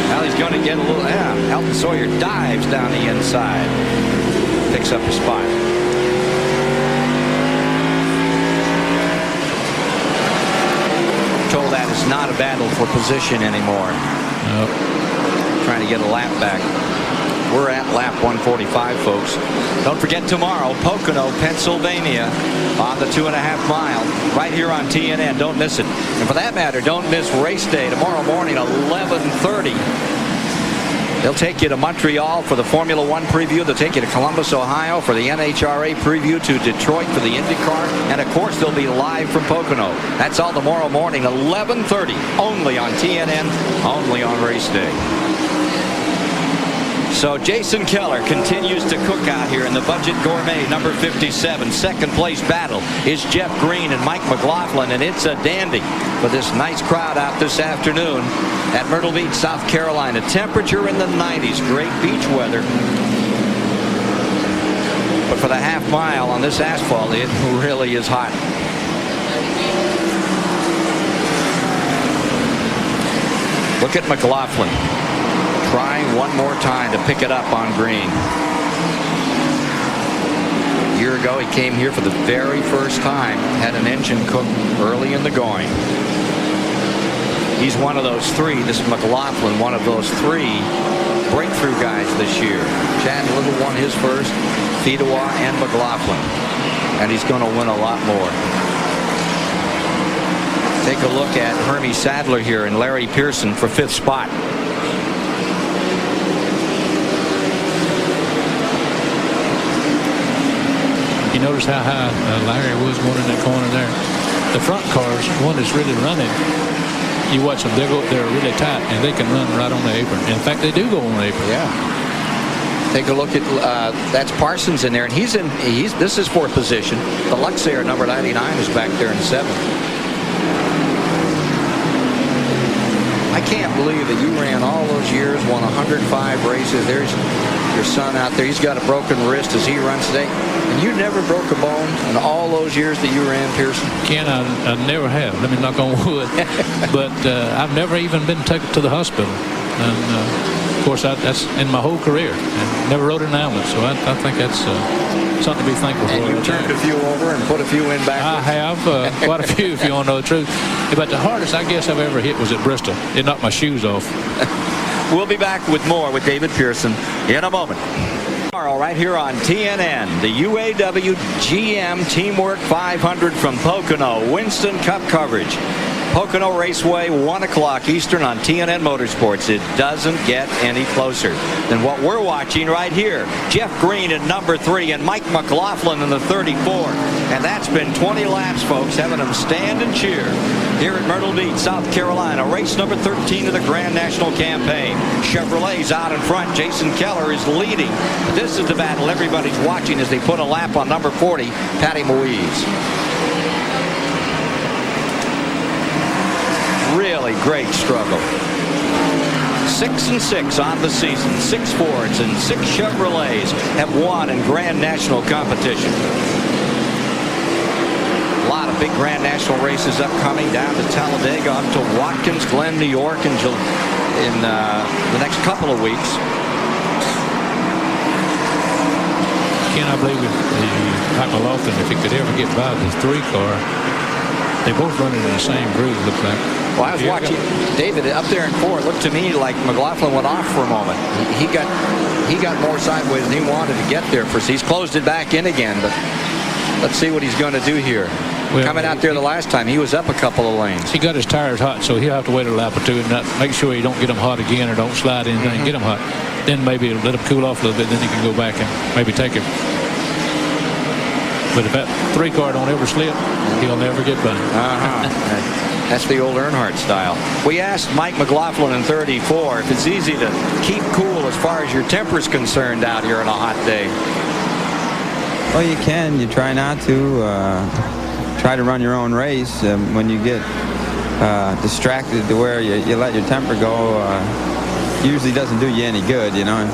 Now he's going to get a little, Elton Sawyer dives down the inside. Picks up a spot. Told that it's not a battle for position anymore. Nope. Trying to get a lap back. We're at lap 145, folks. Don't forget tomorrow, Pocono, Pennsylvania, on the 2.5 mile, right here on TNN. Don't miss it. And for that matter, don't miss race day tomorrow morning, 11:30. They'll take you to Montreal for the Formula One preview. They'll take you to Columbus, Ohio for the NHRA preview, to Detroit for the IndyCar. And, of course, they'll be live from Pocono. That's all tomorrow morning, 11:30, only on TNN, only on race day. So Jason Keller continues to cook out here in the Budget Gourmet, number 57. Second place battle is Jeff Green and Mike McLaughlin, and it's a dandy for this nice crowd out this afternoon at Myrtle Beach, South Carolina. Temperature in the 90s, great beach weather. But for the half mile on this asphalt, it really is hot. Look at McLaughlin trying one more time to pick it up on green. A year ago, he came here for the very first time, had an engine cook early in the going. He's one of those three. This is McLaughlin, one of those three breakthrough guys this year. Chad Little won his first, Fedewa and McLaughlin, and he's going to win a lot more. Take a look at Hermie Sadler here and Larry Pearson for 5th spot. You notice how high Larry was going in that corner there. The front cars, one that's really running, you watch them, they go up there really tight, and they can run right on the apron. In fact, they do go on the apron. Yeah. Take a look at that's Parsons in there, and this is 4th position. The Luxair number 99 is back there in 7th. I can't believe that you ran all those years, won 105 races. There's your son out there. He's got a broken wrist as he runs today. And you never broke a bone in all those years that you ran, Pearson? Ken, I never have. Let me knock on wood. But I've never even been taken to the hospital. And, of course, that's in my whole career. And never rode an ambulance. So I think that's something to be thankful for. And you turned a few over and put a few in back. I have quite a few, if you want to know the truth. But the hardest I guess I've ever hit was at Bristol. It knocked my shoes off. We'll be back with more with David Pearson in a moment. Tomorrow, right here on TNN, the UAW GM Teamwork 500 from Pocono, Winston Cup coverage. Pocono Raceway, 1 o'clock Eastern on TNN Motorsports. It doesn't get any closer than what we're watching right here. Jeff Green in number 3 and Mike McLaughlin in the 34. And that's been 20 laps, folks, having them stand and cheer here at Myrtle Beach, South Carolina. Race number 13 of the Grand National Campaign. Chevrolet's out in front. Jason Keller is leading. This is the battle everybody's watching as they put a lap on number 40, Patty Moise. Really great struggle. 6-6 on the season. 6 Fords and 6 Chevrolets have won in Grand National competition. A lot of big Grand National races upcoming down to Talladega, up to Watkins Glen, New York in the next couple of weeks. Ken, I believe Mike McLaughlin, if he could ever get by the 3 car, they both running in the same groove, it looks like. Well, I was watching David up there in 4. It looked to me like McLaughlin went off for a moment. He got more sideways than he wanted to get there. He's closed it back in again, but let's see what he's going to do here. Well, coming out there the last time, he was up a couple of lanes. He got his tires hot, so he'll have to wait a lap or two and make sure he don't get them hot again or don't slide anything, get them hot. Then maybe let him cool off a little bit, then he can go back and maybe take him. But if that 3 car don't ever slip, he'll never get by. That's the old Earnhardt style. We asked Mike McLaughlin in 34 if it's easy to keep cool as far as your temper's concerned out here on a hot day. Well, you can. You try not to. Try to run your own race. When you get distracted to where you let your temper go, usually doesn't do you any good, you know.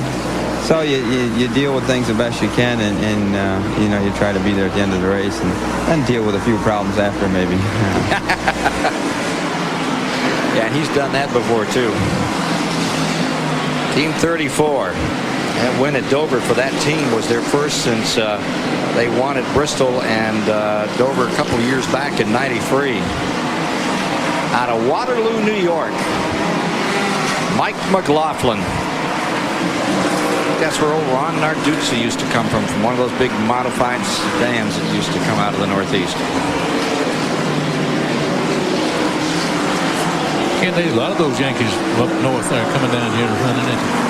So you deal with things the best you can, and you know, you try to be there at the end of the race and deal with a few problems after, maybe. Yeah, he's done that before too. Team 34. That win at Dover for that team was their first since they won at Bristol and Dover a couple years back in '93. Out of Waterloo, New York, Mike McLaughlin. think that's where old Ron Narduzzi used to come from one of those big modified sedans that used to come out of the Northeast. Can't they, a lot of those Yankees up north there coming down here and running into.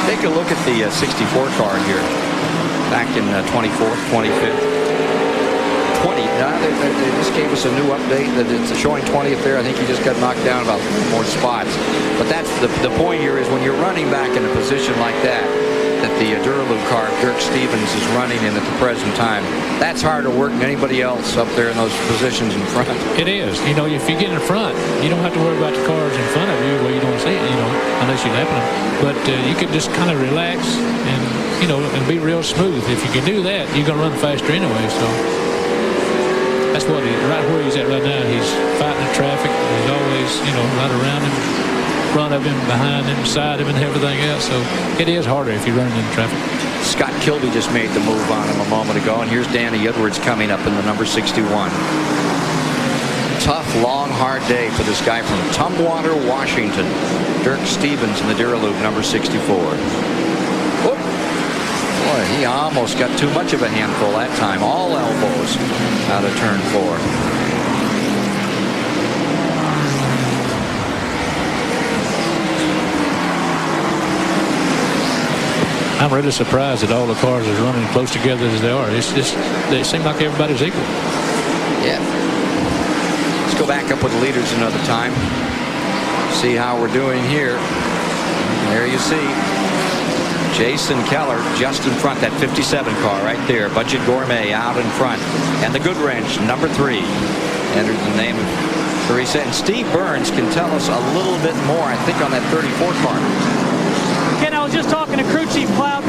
Take a look at the 64 car here. Back in 24th, 25th. 20. They just gave us a new update that it's showing 20th there. I think he just got knocked down about more spots. But that's the point here is when you're running back in a position like that the Duraloo car Dirk Stevens is running in at the present time, that's harder work than anybody else up there in those positions in front. It is. You know, if you get in front, you don't have to worry about the cars in front of you where you don't see it, you know, unless you're lapping them. But you can just kind of relax and, you know, and be real smooth. If you can do that, you're going to run faster anyway. So that's what right where he's at right now. He's fighting the traffic. He's always, you know, right around him, front of him, behind him, side of him, and everything else. So it is harder if you're running in traffic. Scott Kilby just made the move on him a moment ago, and here's Danny Edwards coming up in the number 61. Tough, long, hard day for this guy from Tumwater, Washington. Dirk Stevens in the Duraloo, number 64. Whoop. Boy, he almost got too much of a handful that time. All elbows out of turn 4. I'm really surprised that all the cars are running close together as they are. It's just, they seem like everybody's equal. Yeah. Let's go back up with the leaders another time. See how we're doing here. There you see Jason Keller just in front, that 57 car right there. Budget Gourmet out in front. And the Good Wrench, number 3. Entered the name of Teresa. And Steve Burns can tell us a little bit more, I think, on that 34 car. Ken, I was just talking to crew chief Clyde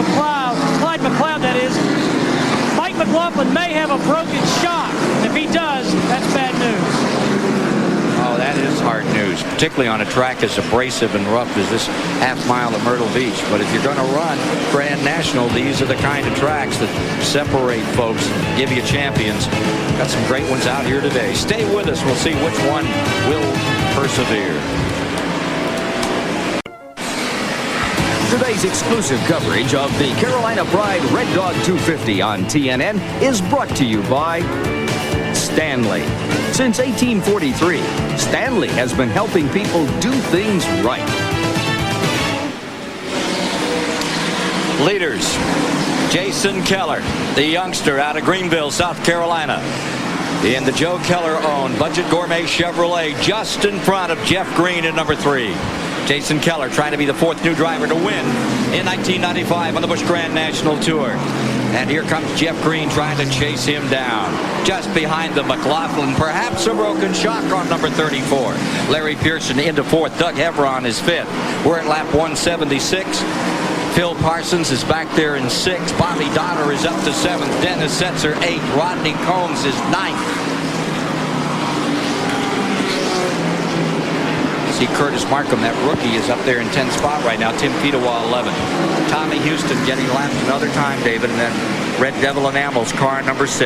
McLeod, that is. Mike McLaughlin may have a broken shock. If he does, that's bad news. Oh, that is hard news, particularly on a track as abrasive and rough as this half mile at Myrtle Beach. But if you're going to run Grand National, these are the kind of tracks that separate folks, give you champions. Got some great ones out here today. Stay with us. We'll see which one will persevere. Today's exclusive coverage of the Carolina Pride Red Dog 250 on TNN is brought to you by Stanley. Since 1843, Stanley has been helping people do things right. Leaders, Jason Keller, the youngster out of Greenville, South Carolina, in the Joe Keller-owned Budget Gourmet Chevrolet, just in front of Jeff Green at number 3. Jason Keller trying to be the 4th new driver to win in 1995 on the Busch Grand National Tour. And here comes Jeff Green trying to chase him down. Just behind the McLaughlin, perhaps a broken shock on number 34. Larry Pearson into 4th. Doug Hevron is 5th. We're at lap 176. Phil Parsons is back there in 6th. Bobby Donner is up to 7th. Dennis Setzer 8th. Rodney Combs is 9th. See Curtis Markham, that rookie, is up there in 10th spot right now. Tim Fedewa 11th. Tommy Houston getting lapped another time, David, and then Red Devil Enamel's car number 6.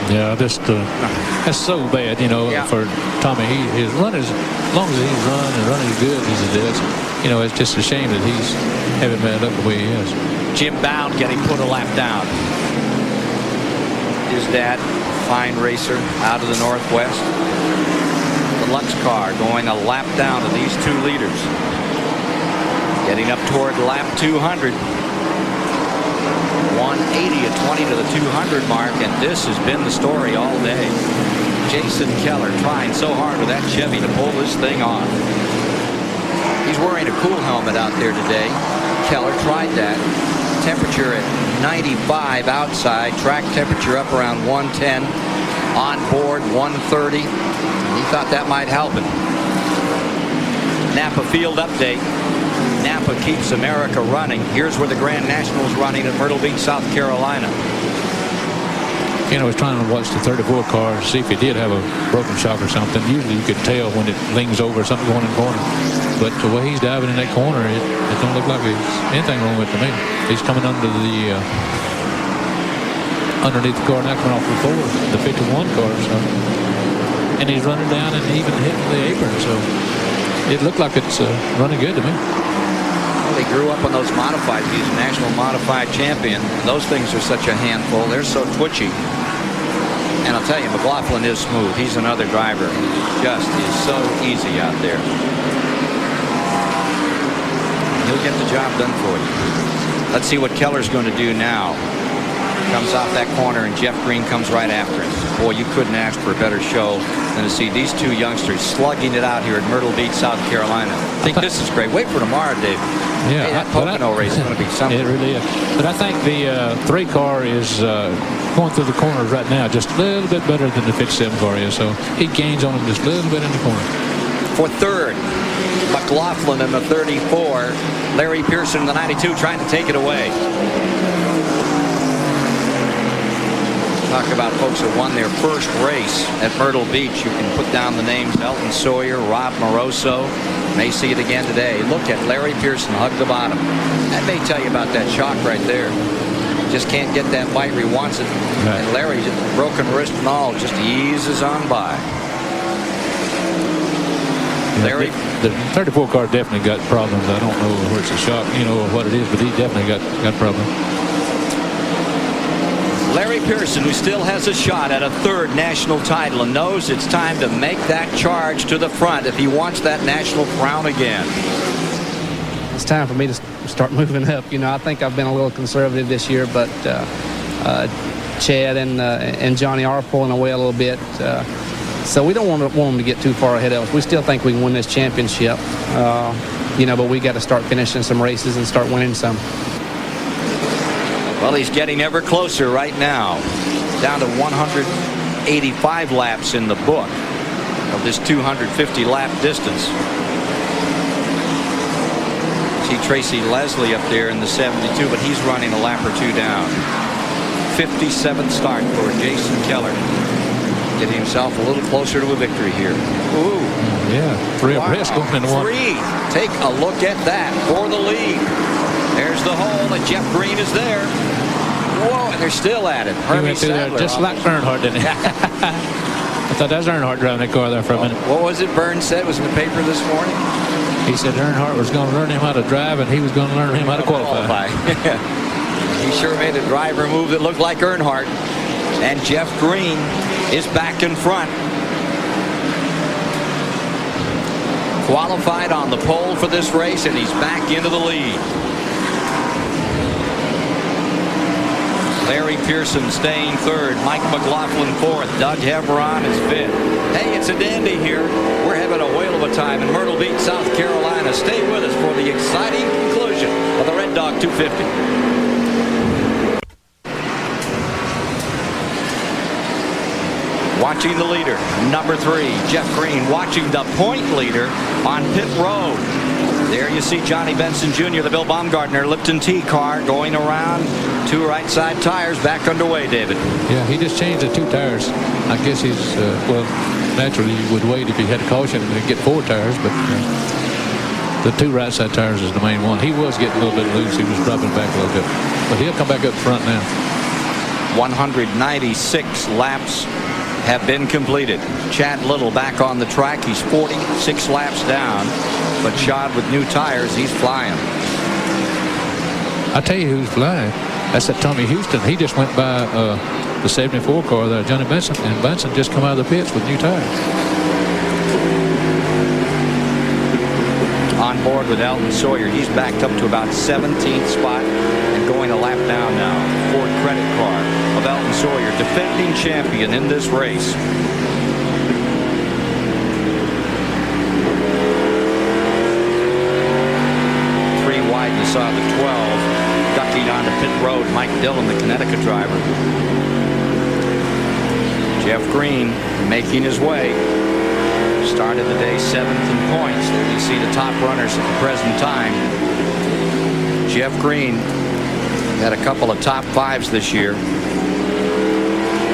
Yeah, that's so bad, you know, for Tommy. His run is, as long as he's running as good as he does, you know, it's just a shame that he's having mad up the way he is. Jim Bound getting put a lap down. His dad, fine racer out of the Northwest. The Lux car going a lap down to these 2 leaders. Getting up toward lap 200. 180 at 20 to the 200 mark, and this has been the story all day. Jason Keller trying so hard with that Chevy to pull this thing off. He's wearing a cool helmet out there today. Keller tried that. Temperature at 95 outside. Track temperature up around 110. On board 130. He thought that might help him. Napa Field update. Napa keeps America running. Here's where the Grand National's running at Myrtle Beach, South Carolina. You know, I was trying to watch the 34 car, see if he did have a broken shock or something. Usually you could tell when it leans over, something going in the corner. But the way he's diving in that corner, it don't look like there's anything wrong with it to me. He's coming under the underneath the car, now coming off the 51 car. So. And he's running down and even hitting the apron. So it looked like it's running good to me. Well, he grew up on those modifieds. He's a national modified champion. Those things are such a handful. They're so twitchy. And I'll tell you, McLaughlin is smooth. He's another driver. He just is so easy out there. He'll get the job done for you. Let's see what Keller's going to do now. Comes off that corner, and Jeff Green comes right after him. Boy, you couldn't ask for a better show than to see these two youngsters slugging it out here at Myrtle Beach, South Carolina. I think this is great. Wait for tomorrow, Dave. Yeah, hey, that Pocono race is going to be something. It really is. But I think the 3 car is going through the corners right now just a little bit better than the 57 car is. So he gains on him just a little bit in the corner. For third, McLaughlin in the 34. Larry Pearson in the 92 trying to take it away. Talk about folks that won their first race at Myrtle Beach. You can put down the names Elton Sawyer, Rob Moroso. May see it again today. Look at Larry Pearson hug the bottom. That may tell you about that shock right there. Just can't get that bite where he wants it. Right. And Larry, just broken wrist and all, just eases on by. Larry, the 34 car definitely got problems. I don't know where it's a shock, or what it is, but he definitely got problems. Larry Pearson, who still has a shot at a third national title and knows it's time to make that charge to the front if he wants that national crown again. It's time for me to start moving up. I think I've been a little conservative this year, but Chad and Johnny are pulling away a little bit. So we don't want them to get too far ahead of us. We still think we can win this championship, but we got to start finishing some races and start winning some. Well, he's getting ever closer right now. Down to 185 laps in the book of this 250 lap distance. See Tracy Leslie up there in the 72, but he's running a lap or two down. 57th start for Jason Keller. Getting himself a little closer to a victory here. Ooh. Yeah, 3 abreast going into 1. 3. Take a look at that for the lead. There's the hole, and Jeff Green is there. Whoa, and they're still at it. He went through there just like Earnhardt, didn't he? I thought that was Earnhardt driving that car there for a minute. What was it Burns said was in the paper this morning? He said Earnhardt was going to learn him how to drive, and he was going to learn him how to qualify. He sure made a driver move that looked like Earnhardt. And Jeff Green is back in front. Qualified on the pole for this race, and he's back into the lead. Larry Pearson staying third. Mike McLaughlin fourth. Doug Heveron is fifth. Hey, it's a dandy here. We're having a whale of a time in Myrtle Beach, South Carolina. Stay with us for the exciting conclusion of the Red Dog 250. Watching the leader, number 3, Jeff Green, watching the point leader on pit road. There you see Johnny Benson Jr., the Bill Baumgartner Lipton T car going around. 2 right side tires back underway, David. Yeah, he just changed the 2 tires. I guess he's, naturally he would wait if he had a caution and get 4 tires, but the 2 right side tires is the main one. He was getting a little bit loose. He was dropping back a little bit, but he'll come back up front now. 196 laps have been completed. Chad Little back on the track. He's 46 laps down, but shod with new tires, he's flying. I tell you who's flying. That's that Tommy Houston. He just went by the 74 car there, Johnny Benson, and Benson just come out of the pits with new tires. On board with Elton Sawyer. He's backed up to about 17th spot and going a lap down now. Ford credit car of Elton Sawyer, defending champion in this race. Three wide, you saw the 12 ducking onto pit road. Mike Dillon, the Connecticut driver. Jeff Green making his way. Started the day 7th in points. There you see the top runners at the present time. Jeff Green had a couple of top 5s this year.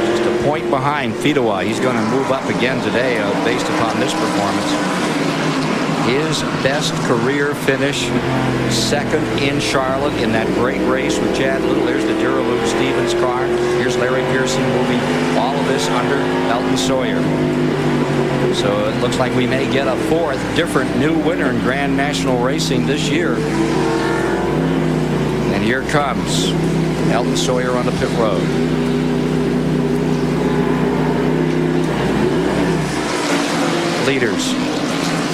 Just a point behind Fidowa. He's going to move up again today based upon this performance. His best career finish, 2nd in Charlotte in that great race with Chad Little. There's the Duralube Stevens car. Here's Larry Pearson moving all of this under Elton Sawyer. So it looks like we may get a fourth different new winner in Grand National Racing this year. And here comes Eldon Sawyer on the pit road. Leaders.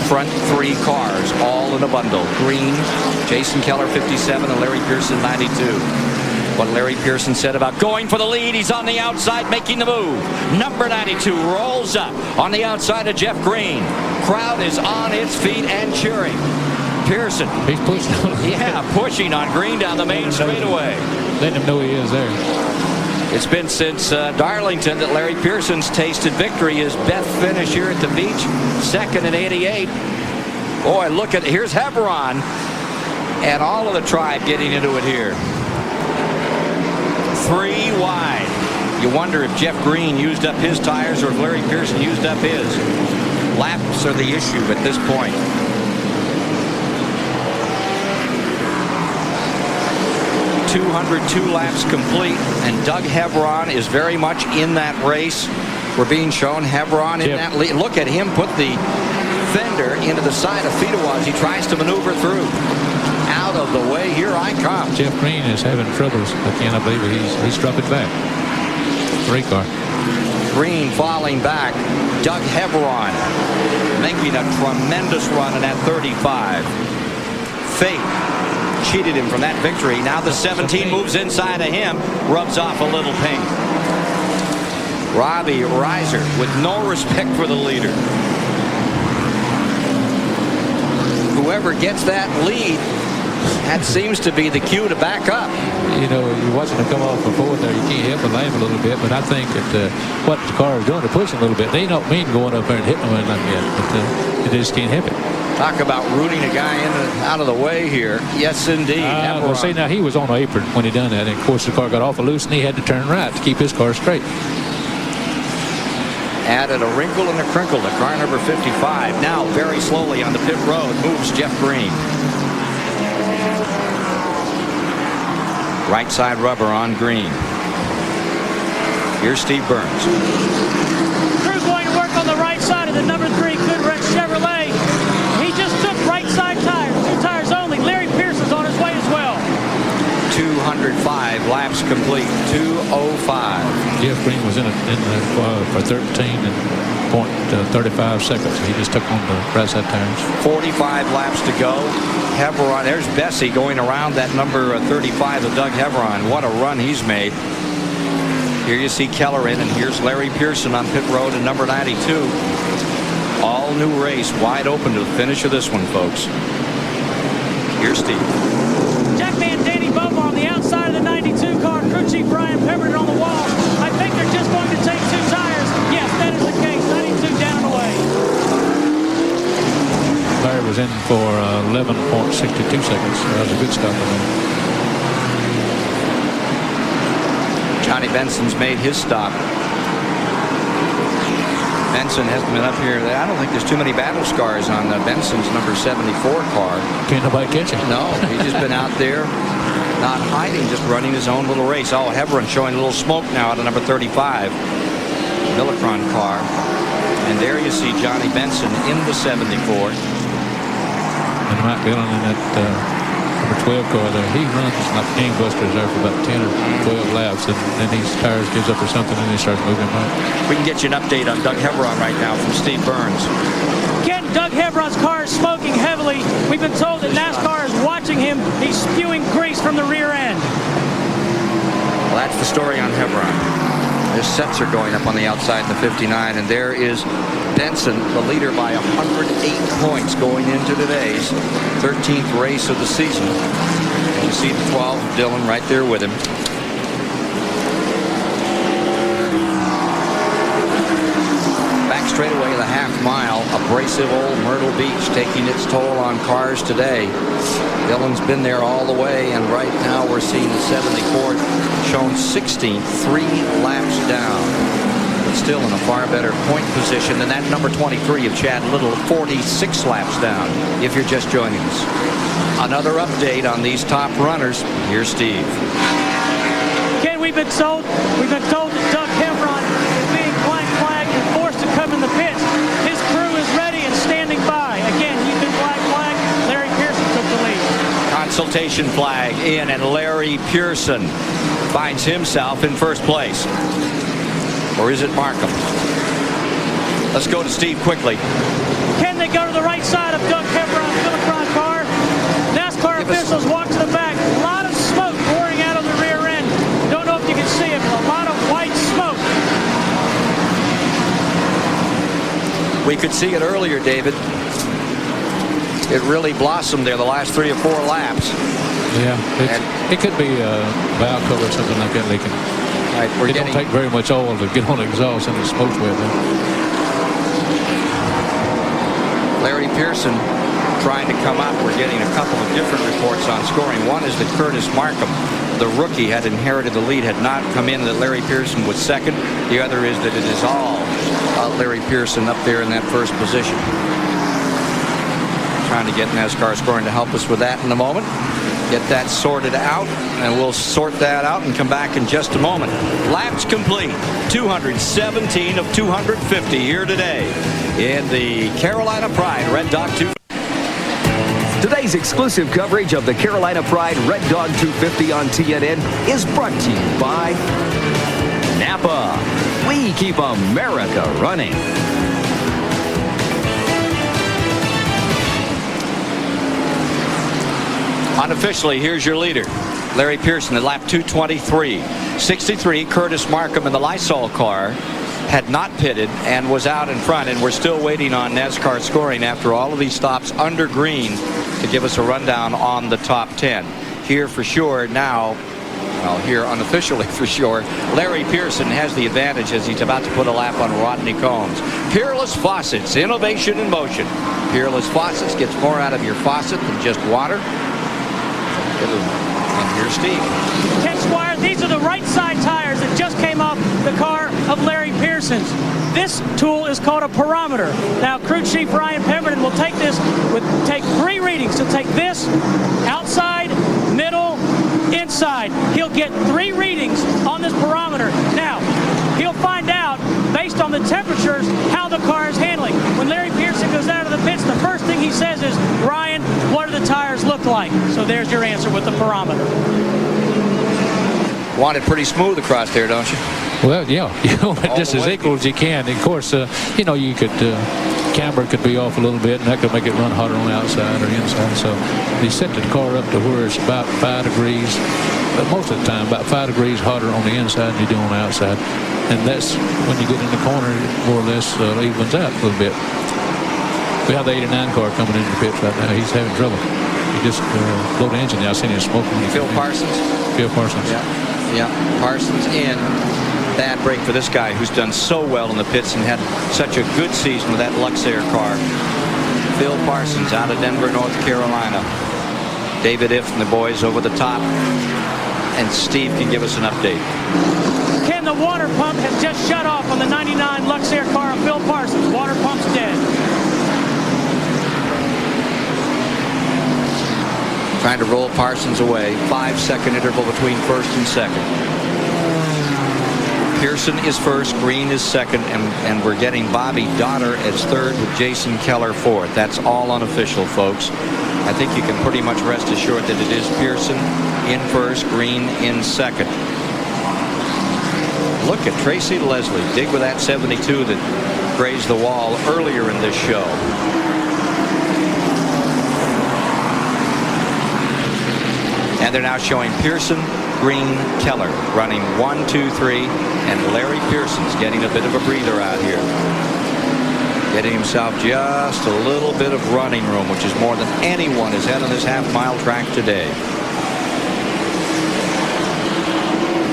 Front three cars, all in a bundle. Green, Jason Keller, 57, and Larry Pearson, 92. What Larry Pearson said about going for the lead. He's on the outside, making the move. Number 92 rolls up on the outside of Jeff Green. Crowd is on its feet and cheering. Pearson. He's pushing. Yeah, pushing on Green down the main straightaway. Letting him know he is there. It's been since Darlington that Larry Pearson's tasted victory. His best finish here at the beach, second in 88. Boy, look at, here's Hebron and all of the tribe getting into it here. 3 wide. You wonder if Jeff Green used up his tires or if Larry Pearson used up his. Laps are the issue at this point. 202 laps complete, and Doug Hebron is very much in that race. We're being shown Hebron in that lead. Look at him put the fender into the side of Fedewa as he tries to maneuver through. Out of the way, here I come. Jeff Green is having troubles. I believe he's dropping back. 3 car. Green falling back. Doug Hebron making a tremendous run in that 35. Fate cheated him from that victory. Now the 17 moves inside of him, rubs off a little paint. Robbie Reiser with no respect for the leader. Whoever gets that lead, that seems to be the cue to back up. You know, you're watching him come off before there. You can't help but laugh a little bit, but I think that what the car is doing, they're pushing a little bit. They don't mean going up there and hitting him like that, but they just can't help it. Talk about rooting a guy out of the way here. Yes, indeed. Well, see, now he was on the apron when he done that. And, of course, the car got awful loose, and he had to turn right to keep his car straight. Added a wrinkle and a crinkle to car number 55. Now, very slowly on the pit road, moves Jeff Green. Right side rubber on Green. Here's Steve Burns. Crew's going to work on the right side of the number 3 Goodrich Chevrolet. He just took right side tires, 2 tires only. Larry Pearson's on his way as well. 205 laps complete. 205. Jeff Green was in for 13 and 0.35 seconds. He just took on the right side tires. 45 laps to go. Hebron, there's Bessie going around that number 35 of Doug Hebron. What a run he's made. Here you see Keller in, and here's Larry Pearson on pit road in number 92. All new race, wide open to the finish of this one, folks. Here's Steve. Jackman Danny Bobo on the outside of the 92 car. Crew chief Brian Pemberton on the wall. I think they're just going to take 2 tires. Yes, that is the case. 92 down and away. Larry was in for 11.62 seconds. That was a good stop for him. Johnny Benson's made his stop. Benson hasn't been up here. I don't think there's too many battle scars on Benson's number 74 car. Can't nobody catch him. No, he's just been out there, not hiding, just running his own little race. Oh, Hebron showing a little smoke now out of number 35. Millicron car. And there you see Johnny Benson in the 74. And Mike Dillon in that number 12 car there. He runs like gangbusters there for about 10 or 12 laps, and then his tires gives up or something, and he starts moving back. We can get you an update on Doug Hebron right now from Steve Burns. Again, Doug Hebron's car is smoking heavily. We've been told that NASCAR is watching him. He's spewing grease from the rear end. Well, that's the story on Hebron. Their sets are going up on the outside in the 59, and there is Benson, the leader by 108 points going into today's 13th race of the season. And you see the 12, Dillon, right there with him. Back straightaway, the half mile, abrasive old Myrtle Beach taking its toll on cars today. Dillon's been there all the way, and right now we're seeing the 74th shown 16th, 3 laps down. But still in a far better point position than that number 23 of Chad Little, 46 laps down, if you're just joining us. Another update on these top runners. Here's Steve. Ken, we've been told that Doug Hebron is being blank flagged and forced to come in the pits. His Exultation flag in, and Larry Pearson finds himself in first place. Or is it Markham? Let's go to Steve quickly. Can they go to the right side of Doug Pepperon's Philipron car? NASCAR officials walk to the back. A lot of smoke pouring out of the rear end. Don't know if you can see it, but a lot of white smoke. We could see it earlier, David. It really blossomed there the last 3 or 4 laps. Yeah, it could be a valve cover or something like that leaking. Right, it don't take very much oil to get on the exhaust and the smoke's wet. Larry Pearson trying to come up. We're getting a couple of different reports on scoring. One is that Curtis Markham, the rookie, had inherited the lead, had not come in, that Larry Pearson was second. The other is that it is all Larry Pearson up there in that first position. Trying to get NASCAR scoring to help us with that in a moment. Get that sorted out, and we'll sort that out and come back in just a moment. Laps complete. 217 of 250 here today in the Carolina Pride Red Dog 2. Today's exclusive coverage of the Carolina Pride Red Dog 250 on TNN is brought to you by Napa. We keep America running. Unofficially, here's your leader, Larry Pearson at lap 223. 63, Curtis Markham in the Lysol car had not pitted and was out in front, and we're still waiting on NASCAR scoring after all of these stops under green to give us a rundown on the top 10. Here for sure now, well, here unofficially for sure, Larry Pearson has the advantage as he's about to put a lap on Rodney Combs. Peerless Faucets, innovation in motion. Peerless Faucets gets more out of your faucet than just water. And here's Steve. Ken Squire, these are the right side tires that just came off the car of Larry Pearson's. This tool is called a pyrometer. Now, crew chief Ryan Pemberton will take 3 readings. He'll take this, outside, middle, inside. He'll get 3 readings on this pyrometer. Now, he'll find out, based on the temperatures, how the car is handling. When Larry Pearson goes out of the pits, the first thing he says is, Ryan, what do the tires look like? So there's your answer with the pyrometer. Want it pretty smooth across there, don't you? Well, yeah, you want it just as equal as you can. And of course, you could, camber could be off a little bit, and that could make it run hotter on the outside or inside. So they set the car up to where it's about 5 degrees, but most of the time about 5 degrees hotter on the inside than you do on the outside. And that's when you get in the corner, it more or less evens out a little bit. We have the 89 car coming into the pits right now. He's having trouble. He just blew the engine. I seen him smoking. Phil Parsons? Phil Parsons. Yeah, Parsons in. Bad break for this guy who's done so well in the pits and had such a good season with that Luxair car. Phil Parsons out of Denver, North Carolina. David Iff and the boys over the top. And Steve can give us an update. Ken, the water pump has just shut off on the 99 Luxair car of Phil Parsons. Water pump's dead. Trying to roll Parsons away. 5-second interval between first and second. Pearson is first, Green is second, and we're getting Bobby Dotter as third with Jason Keller fourth. That's all unofficial, folks. I think you can pretty much rest assured that it is Pearson in first, Green in second. Look at Tracy Leslie dig with that 72 that grazed the wall earlier in this show. And they're now showing Pearson, Green, Keller running 1, 2, 3, and Larry Pearson's getting a bit of a breather out here. Getting himself just a little bit of running room, which is more than anyone has had on this half-mile track today.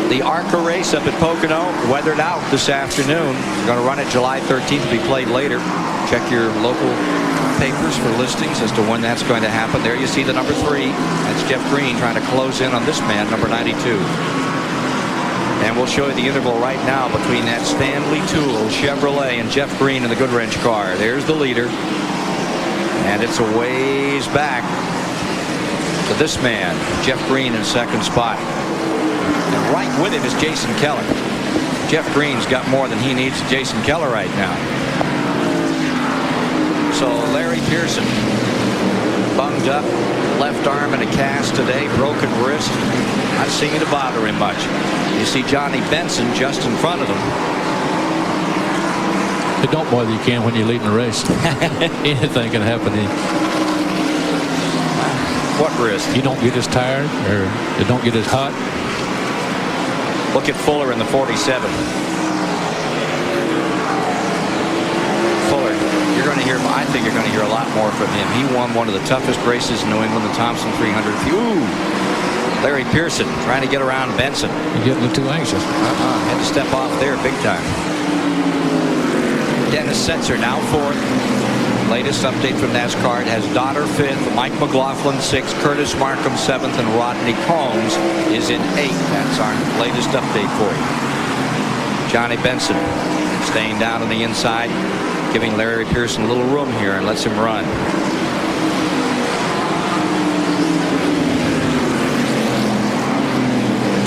The ARCA race up at Pocono weathered out this afternoon. We're going to run it July 13th, be played later. Check your local papers for listings as to when that's going to happen. There you see the number 3. That's Jeff Green trying to close in on this man, number 92. And we'll show you the interval right now between that Stanley Tool Chevrolet and Jeff Green in the Goodwrench car. There's the leader. And it's a ways back to this man, Jeff Green, in second spot. And right with him is Jason Keller. Jeff Green's got more than he needs to Jason Keller right now. So Larry Pearson bunged up, left arm in a cast today, broken wrist. Not seeming to bother him much. You see Johnny Benson just in front of him. It don't bother you, Ken, when you're leading the race. Anything can happen. What wrist? You don't get as tired, or you don't get as hot. Look at Fuller in the 47. Fuller, you're going to hear, I think you're going to hear a lot more from him. He won one of the toughest races in New England, the Thompson 300. Ooh, Larry Pearson trying to get around Benson. You're getting a little too anxious. Had to step off there big time. Dennis Setzer now fourth. Latest update from NASCAR, it has Dotter fifth, Mike McLaughlin sixth, Curtis Markham seventh, and Rodney Combs is in eighth. That's our latest update for you. Johnny Benson staying down on the inside, giving Larry Pearson a little room here and lets him run.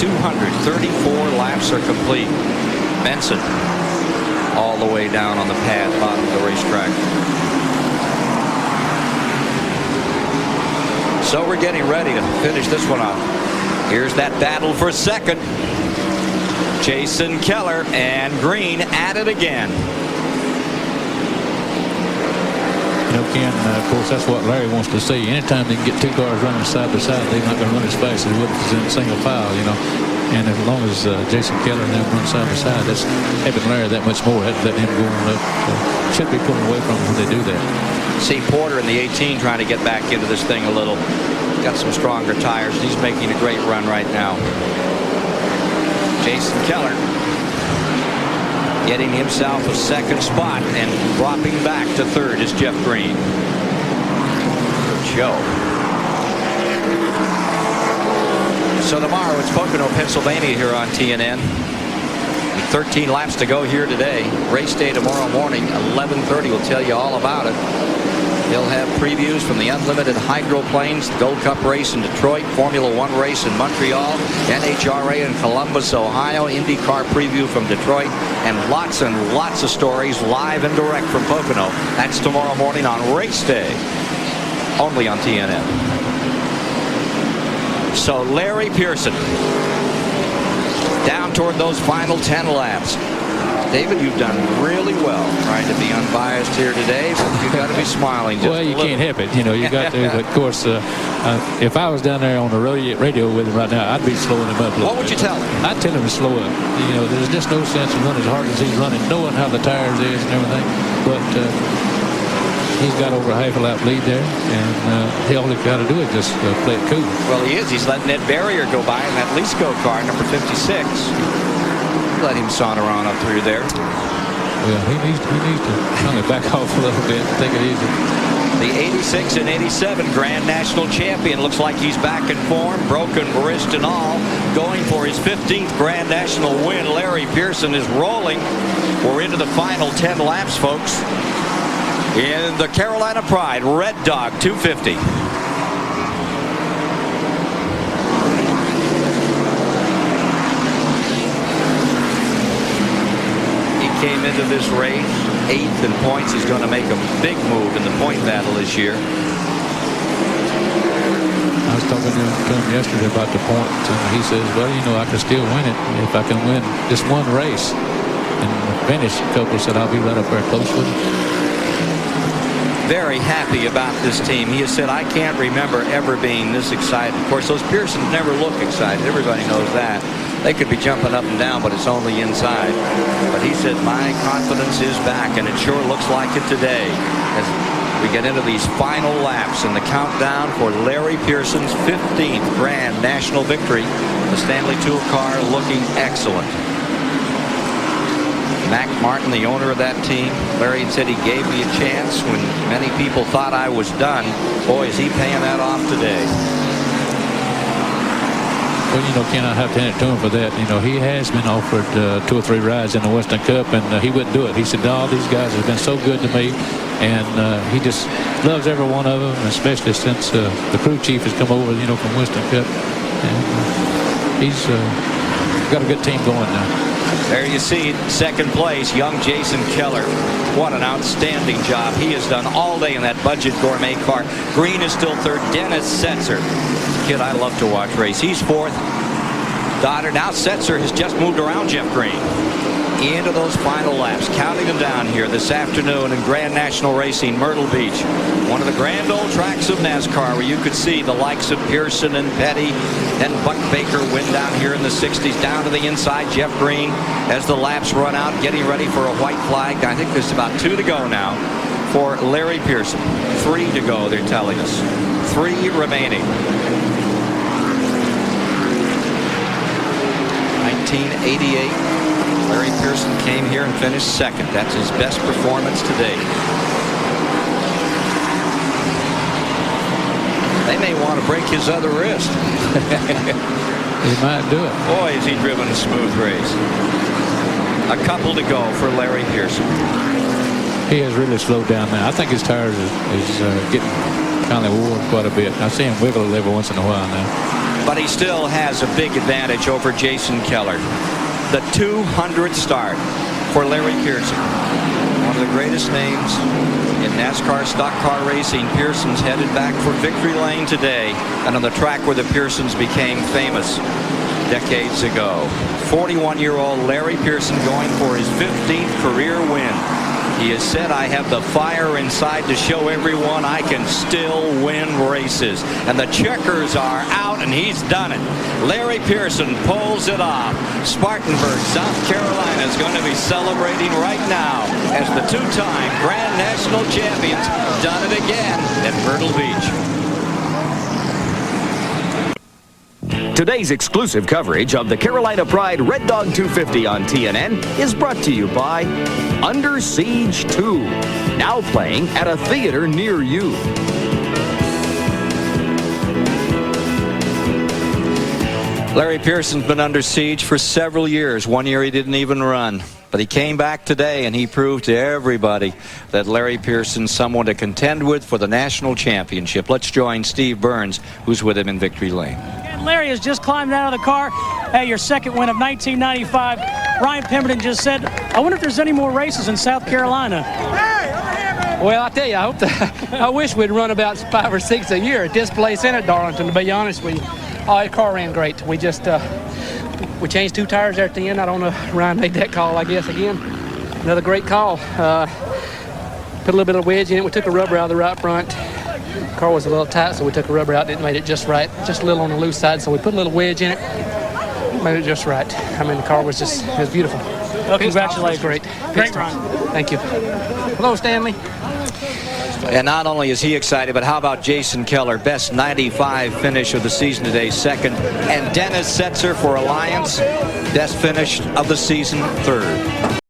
.234 laps are complete. Benson all the way down on the pad, bottom of the racetrack. So we're getting ready to finish this one off. Here's that battle for second. Jason Keller and Green at it again. You know, Ken, of course, that's what Larry wants to see. Anytime they can get two cars running side by side, they're not going to run as fast as they would if it's in single file, you know. And as long as Jason Keller and them run side by side, that's helping Larry that much more. That's letting him go on up. Should be pulling away from him when they do that. See Porter in the 18 trying to get back into this thing a little. Got some stronger tires. He's making a great run right now. Jason Keller getting himself a second spot and dropping back to third is Jeff Green. Good show. So tomorrow it's Pocono, Pennsylvania here on TNN. 13 laps to go here today. Race day tomorrow morning, 11:30. We'll tell you all about it. He'll have previews from the Unlimited Hydroplanes, the Gold Cup race in Detroit, Formula One race in Montreal, NHRA in Columbus, Ohio, IndyCar preview from Detroit, and lots of stories live and direct from Pocono. That's tomorrow morning on race day, only on TNN. So Larry Pearson down toward those final 10 laps. David, you've done really well trying to be unbiased here today, but you've got to be smiling just well, you can't help it. You know, you got to. But of course, if I was down there on the radio with him right now, I'd be slowing him up a little What would you tell him? I'd tell him to slow up. You know, there's just no sense in running as hard as he's running, knowing how the tires is and everything. But he's got over a half a lap lead there, and all he's got to do is just play it cool. Well, he is. He's letting Ed Barrier go by in that Lisco car, number 56. Let him saunter on up through there. Well, he needs to kind of back off a little bit, take it easy. The 86 and 87 Grand National Champion looks like he's back in form, broken wrist and all, going for his 15th Grand National win. Larry Pearson is rolling. We're into the final 10 laps, folks. In the Carolina Pride Red Dog 250. Came into this race 8th in points. He's going to make a big move in the point battle this year. I was talking to him yesterday about the points, and he says, well, you know, I can still win it if I can win just one race and finish. A couple said I'll be right up there close with him. Very happy about this team. He has said, I can't remember ever being this excited. Of course, those Pearsons never look excited. Everybody knows that. They could be jumping up and down, but it's only inside. But he said, my confidence is back, and it sure looks like it today as we get into these final laps in the countdown for Larry Pearson's 15th Grand National victory. The Stanley Tool car looking excellent. Mac Martin, the owner of that team, Larry said he gave me a chance when many people thought I was done. Boy, is he paying that off today. Well, you know, Ken, I have to hand it to him for that. You know, he has been offered 2 or 3 rides in the Western Cup, and he wouldn't do it. He said, no, these guys have been so good to me, and he just loves every one of them, especially since the crew chief has come over, you know, from Western Cup. And he's got a good team going now. There you see second place, young Jason Keller. What an outstanding job he has done all day in that budget gourmet car. Green is still third. Dennis Setzer, kid I love to watch race. He's fourth. Dotter. Now Setzer has just moved around Jeff Green. Into those final laps, counting them down here this afternoon in Grand National Racing, Myrtle Beach. One of the grand old tracks of NASCAR where you could see the likes of Pearson and Petty and Buck Baker win down here in the 60s. Down to the inside, Jeff Green as the laps run out, getting ready for a white flag. I think there's about 2 to go now for Larry Pearson. 3 to go, they're telling us. 3 remaining. 1988. Larry Pearson came here and finished second. That's his best performance to date. They may want to break his other wrist. He might do it. Boy, has he driven a smooth race. A couple to go for Larry Pearson. He has really slowed down now. I think his tires is getting kind of worn quite a bit. I see him wiggle every once in a while now. But he still has a big advantage over Jason Keller. The 200th start for Larry Pearson. One of the greatest names in NASCAR stock car racing. Pearson's headed back for victory lane today and on the track where the Pearsons became famous decades ago. 41-year-old Larry Pearson going for his 15th career win. He has said, I have the fire inside to show everyone I can still win races. And the checkers are out, and he's done it. Larry Pearson pulls it off. Spartanburg, South Carolina is going to be celebrating right now as the two-time Grand National champions done it again at Myrtle Beach. Today's exclusive coverage of the Carolina Pride Red Dog 250 on TNN is brought to you by Under Siege 2, now playing at a theater near you. Larry Pearson's been under siege for several years. One year he didn't even run. But he came back today and he proved to everybody that Larry Pearson's someone to contend with for the national championship. Let's join Steve Burns, who's with him in victory lane. And Larry has just climbed out of the car. Hey, your second win of 1995. Ryan Pemberton just said, I wonder if there's any more races in South Carolina. Well, I tell you, I wish we'd run about 5 or 6 a year at this place and at Darlington, to be honest with you. Oh, the car ran great. We just we changed 2 tires there at the end. I don't know, Ryan made that call, I guess, again. Another great call. Put a little bit of wedge in it. We took a rubber out of the right front. The car was a little tight, so we took a rubber out. Didn't make it just right. Just a little on the loose side, so we put a little wedge in it. Made it just right. I mean, the car was just, it was beautiful. Well, congratulations. Great. Great run. Thank you. Hello, Stanley. And not only is he excited, but how about Jason Keller, best 95 finish of the season today, second. And Dennis Setzer for Alliance, best finish of the season, third.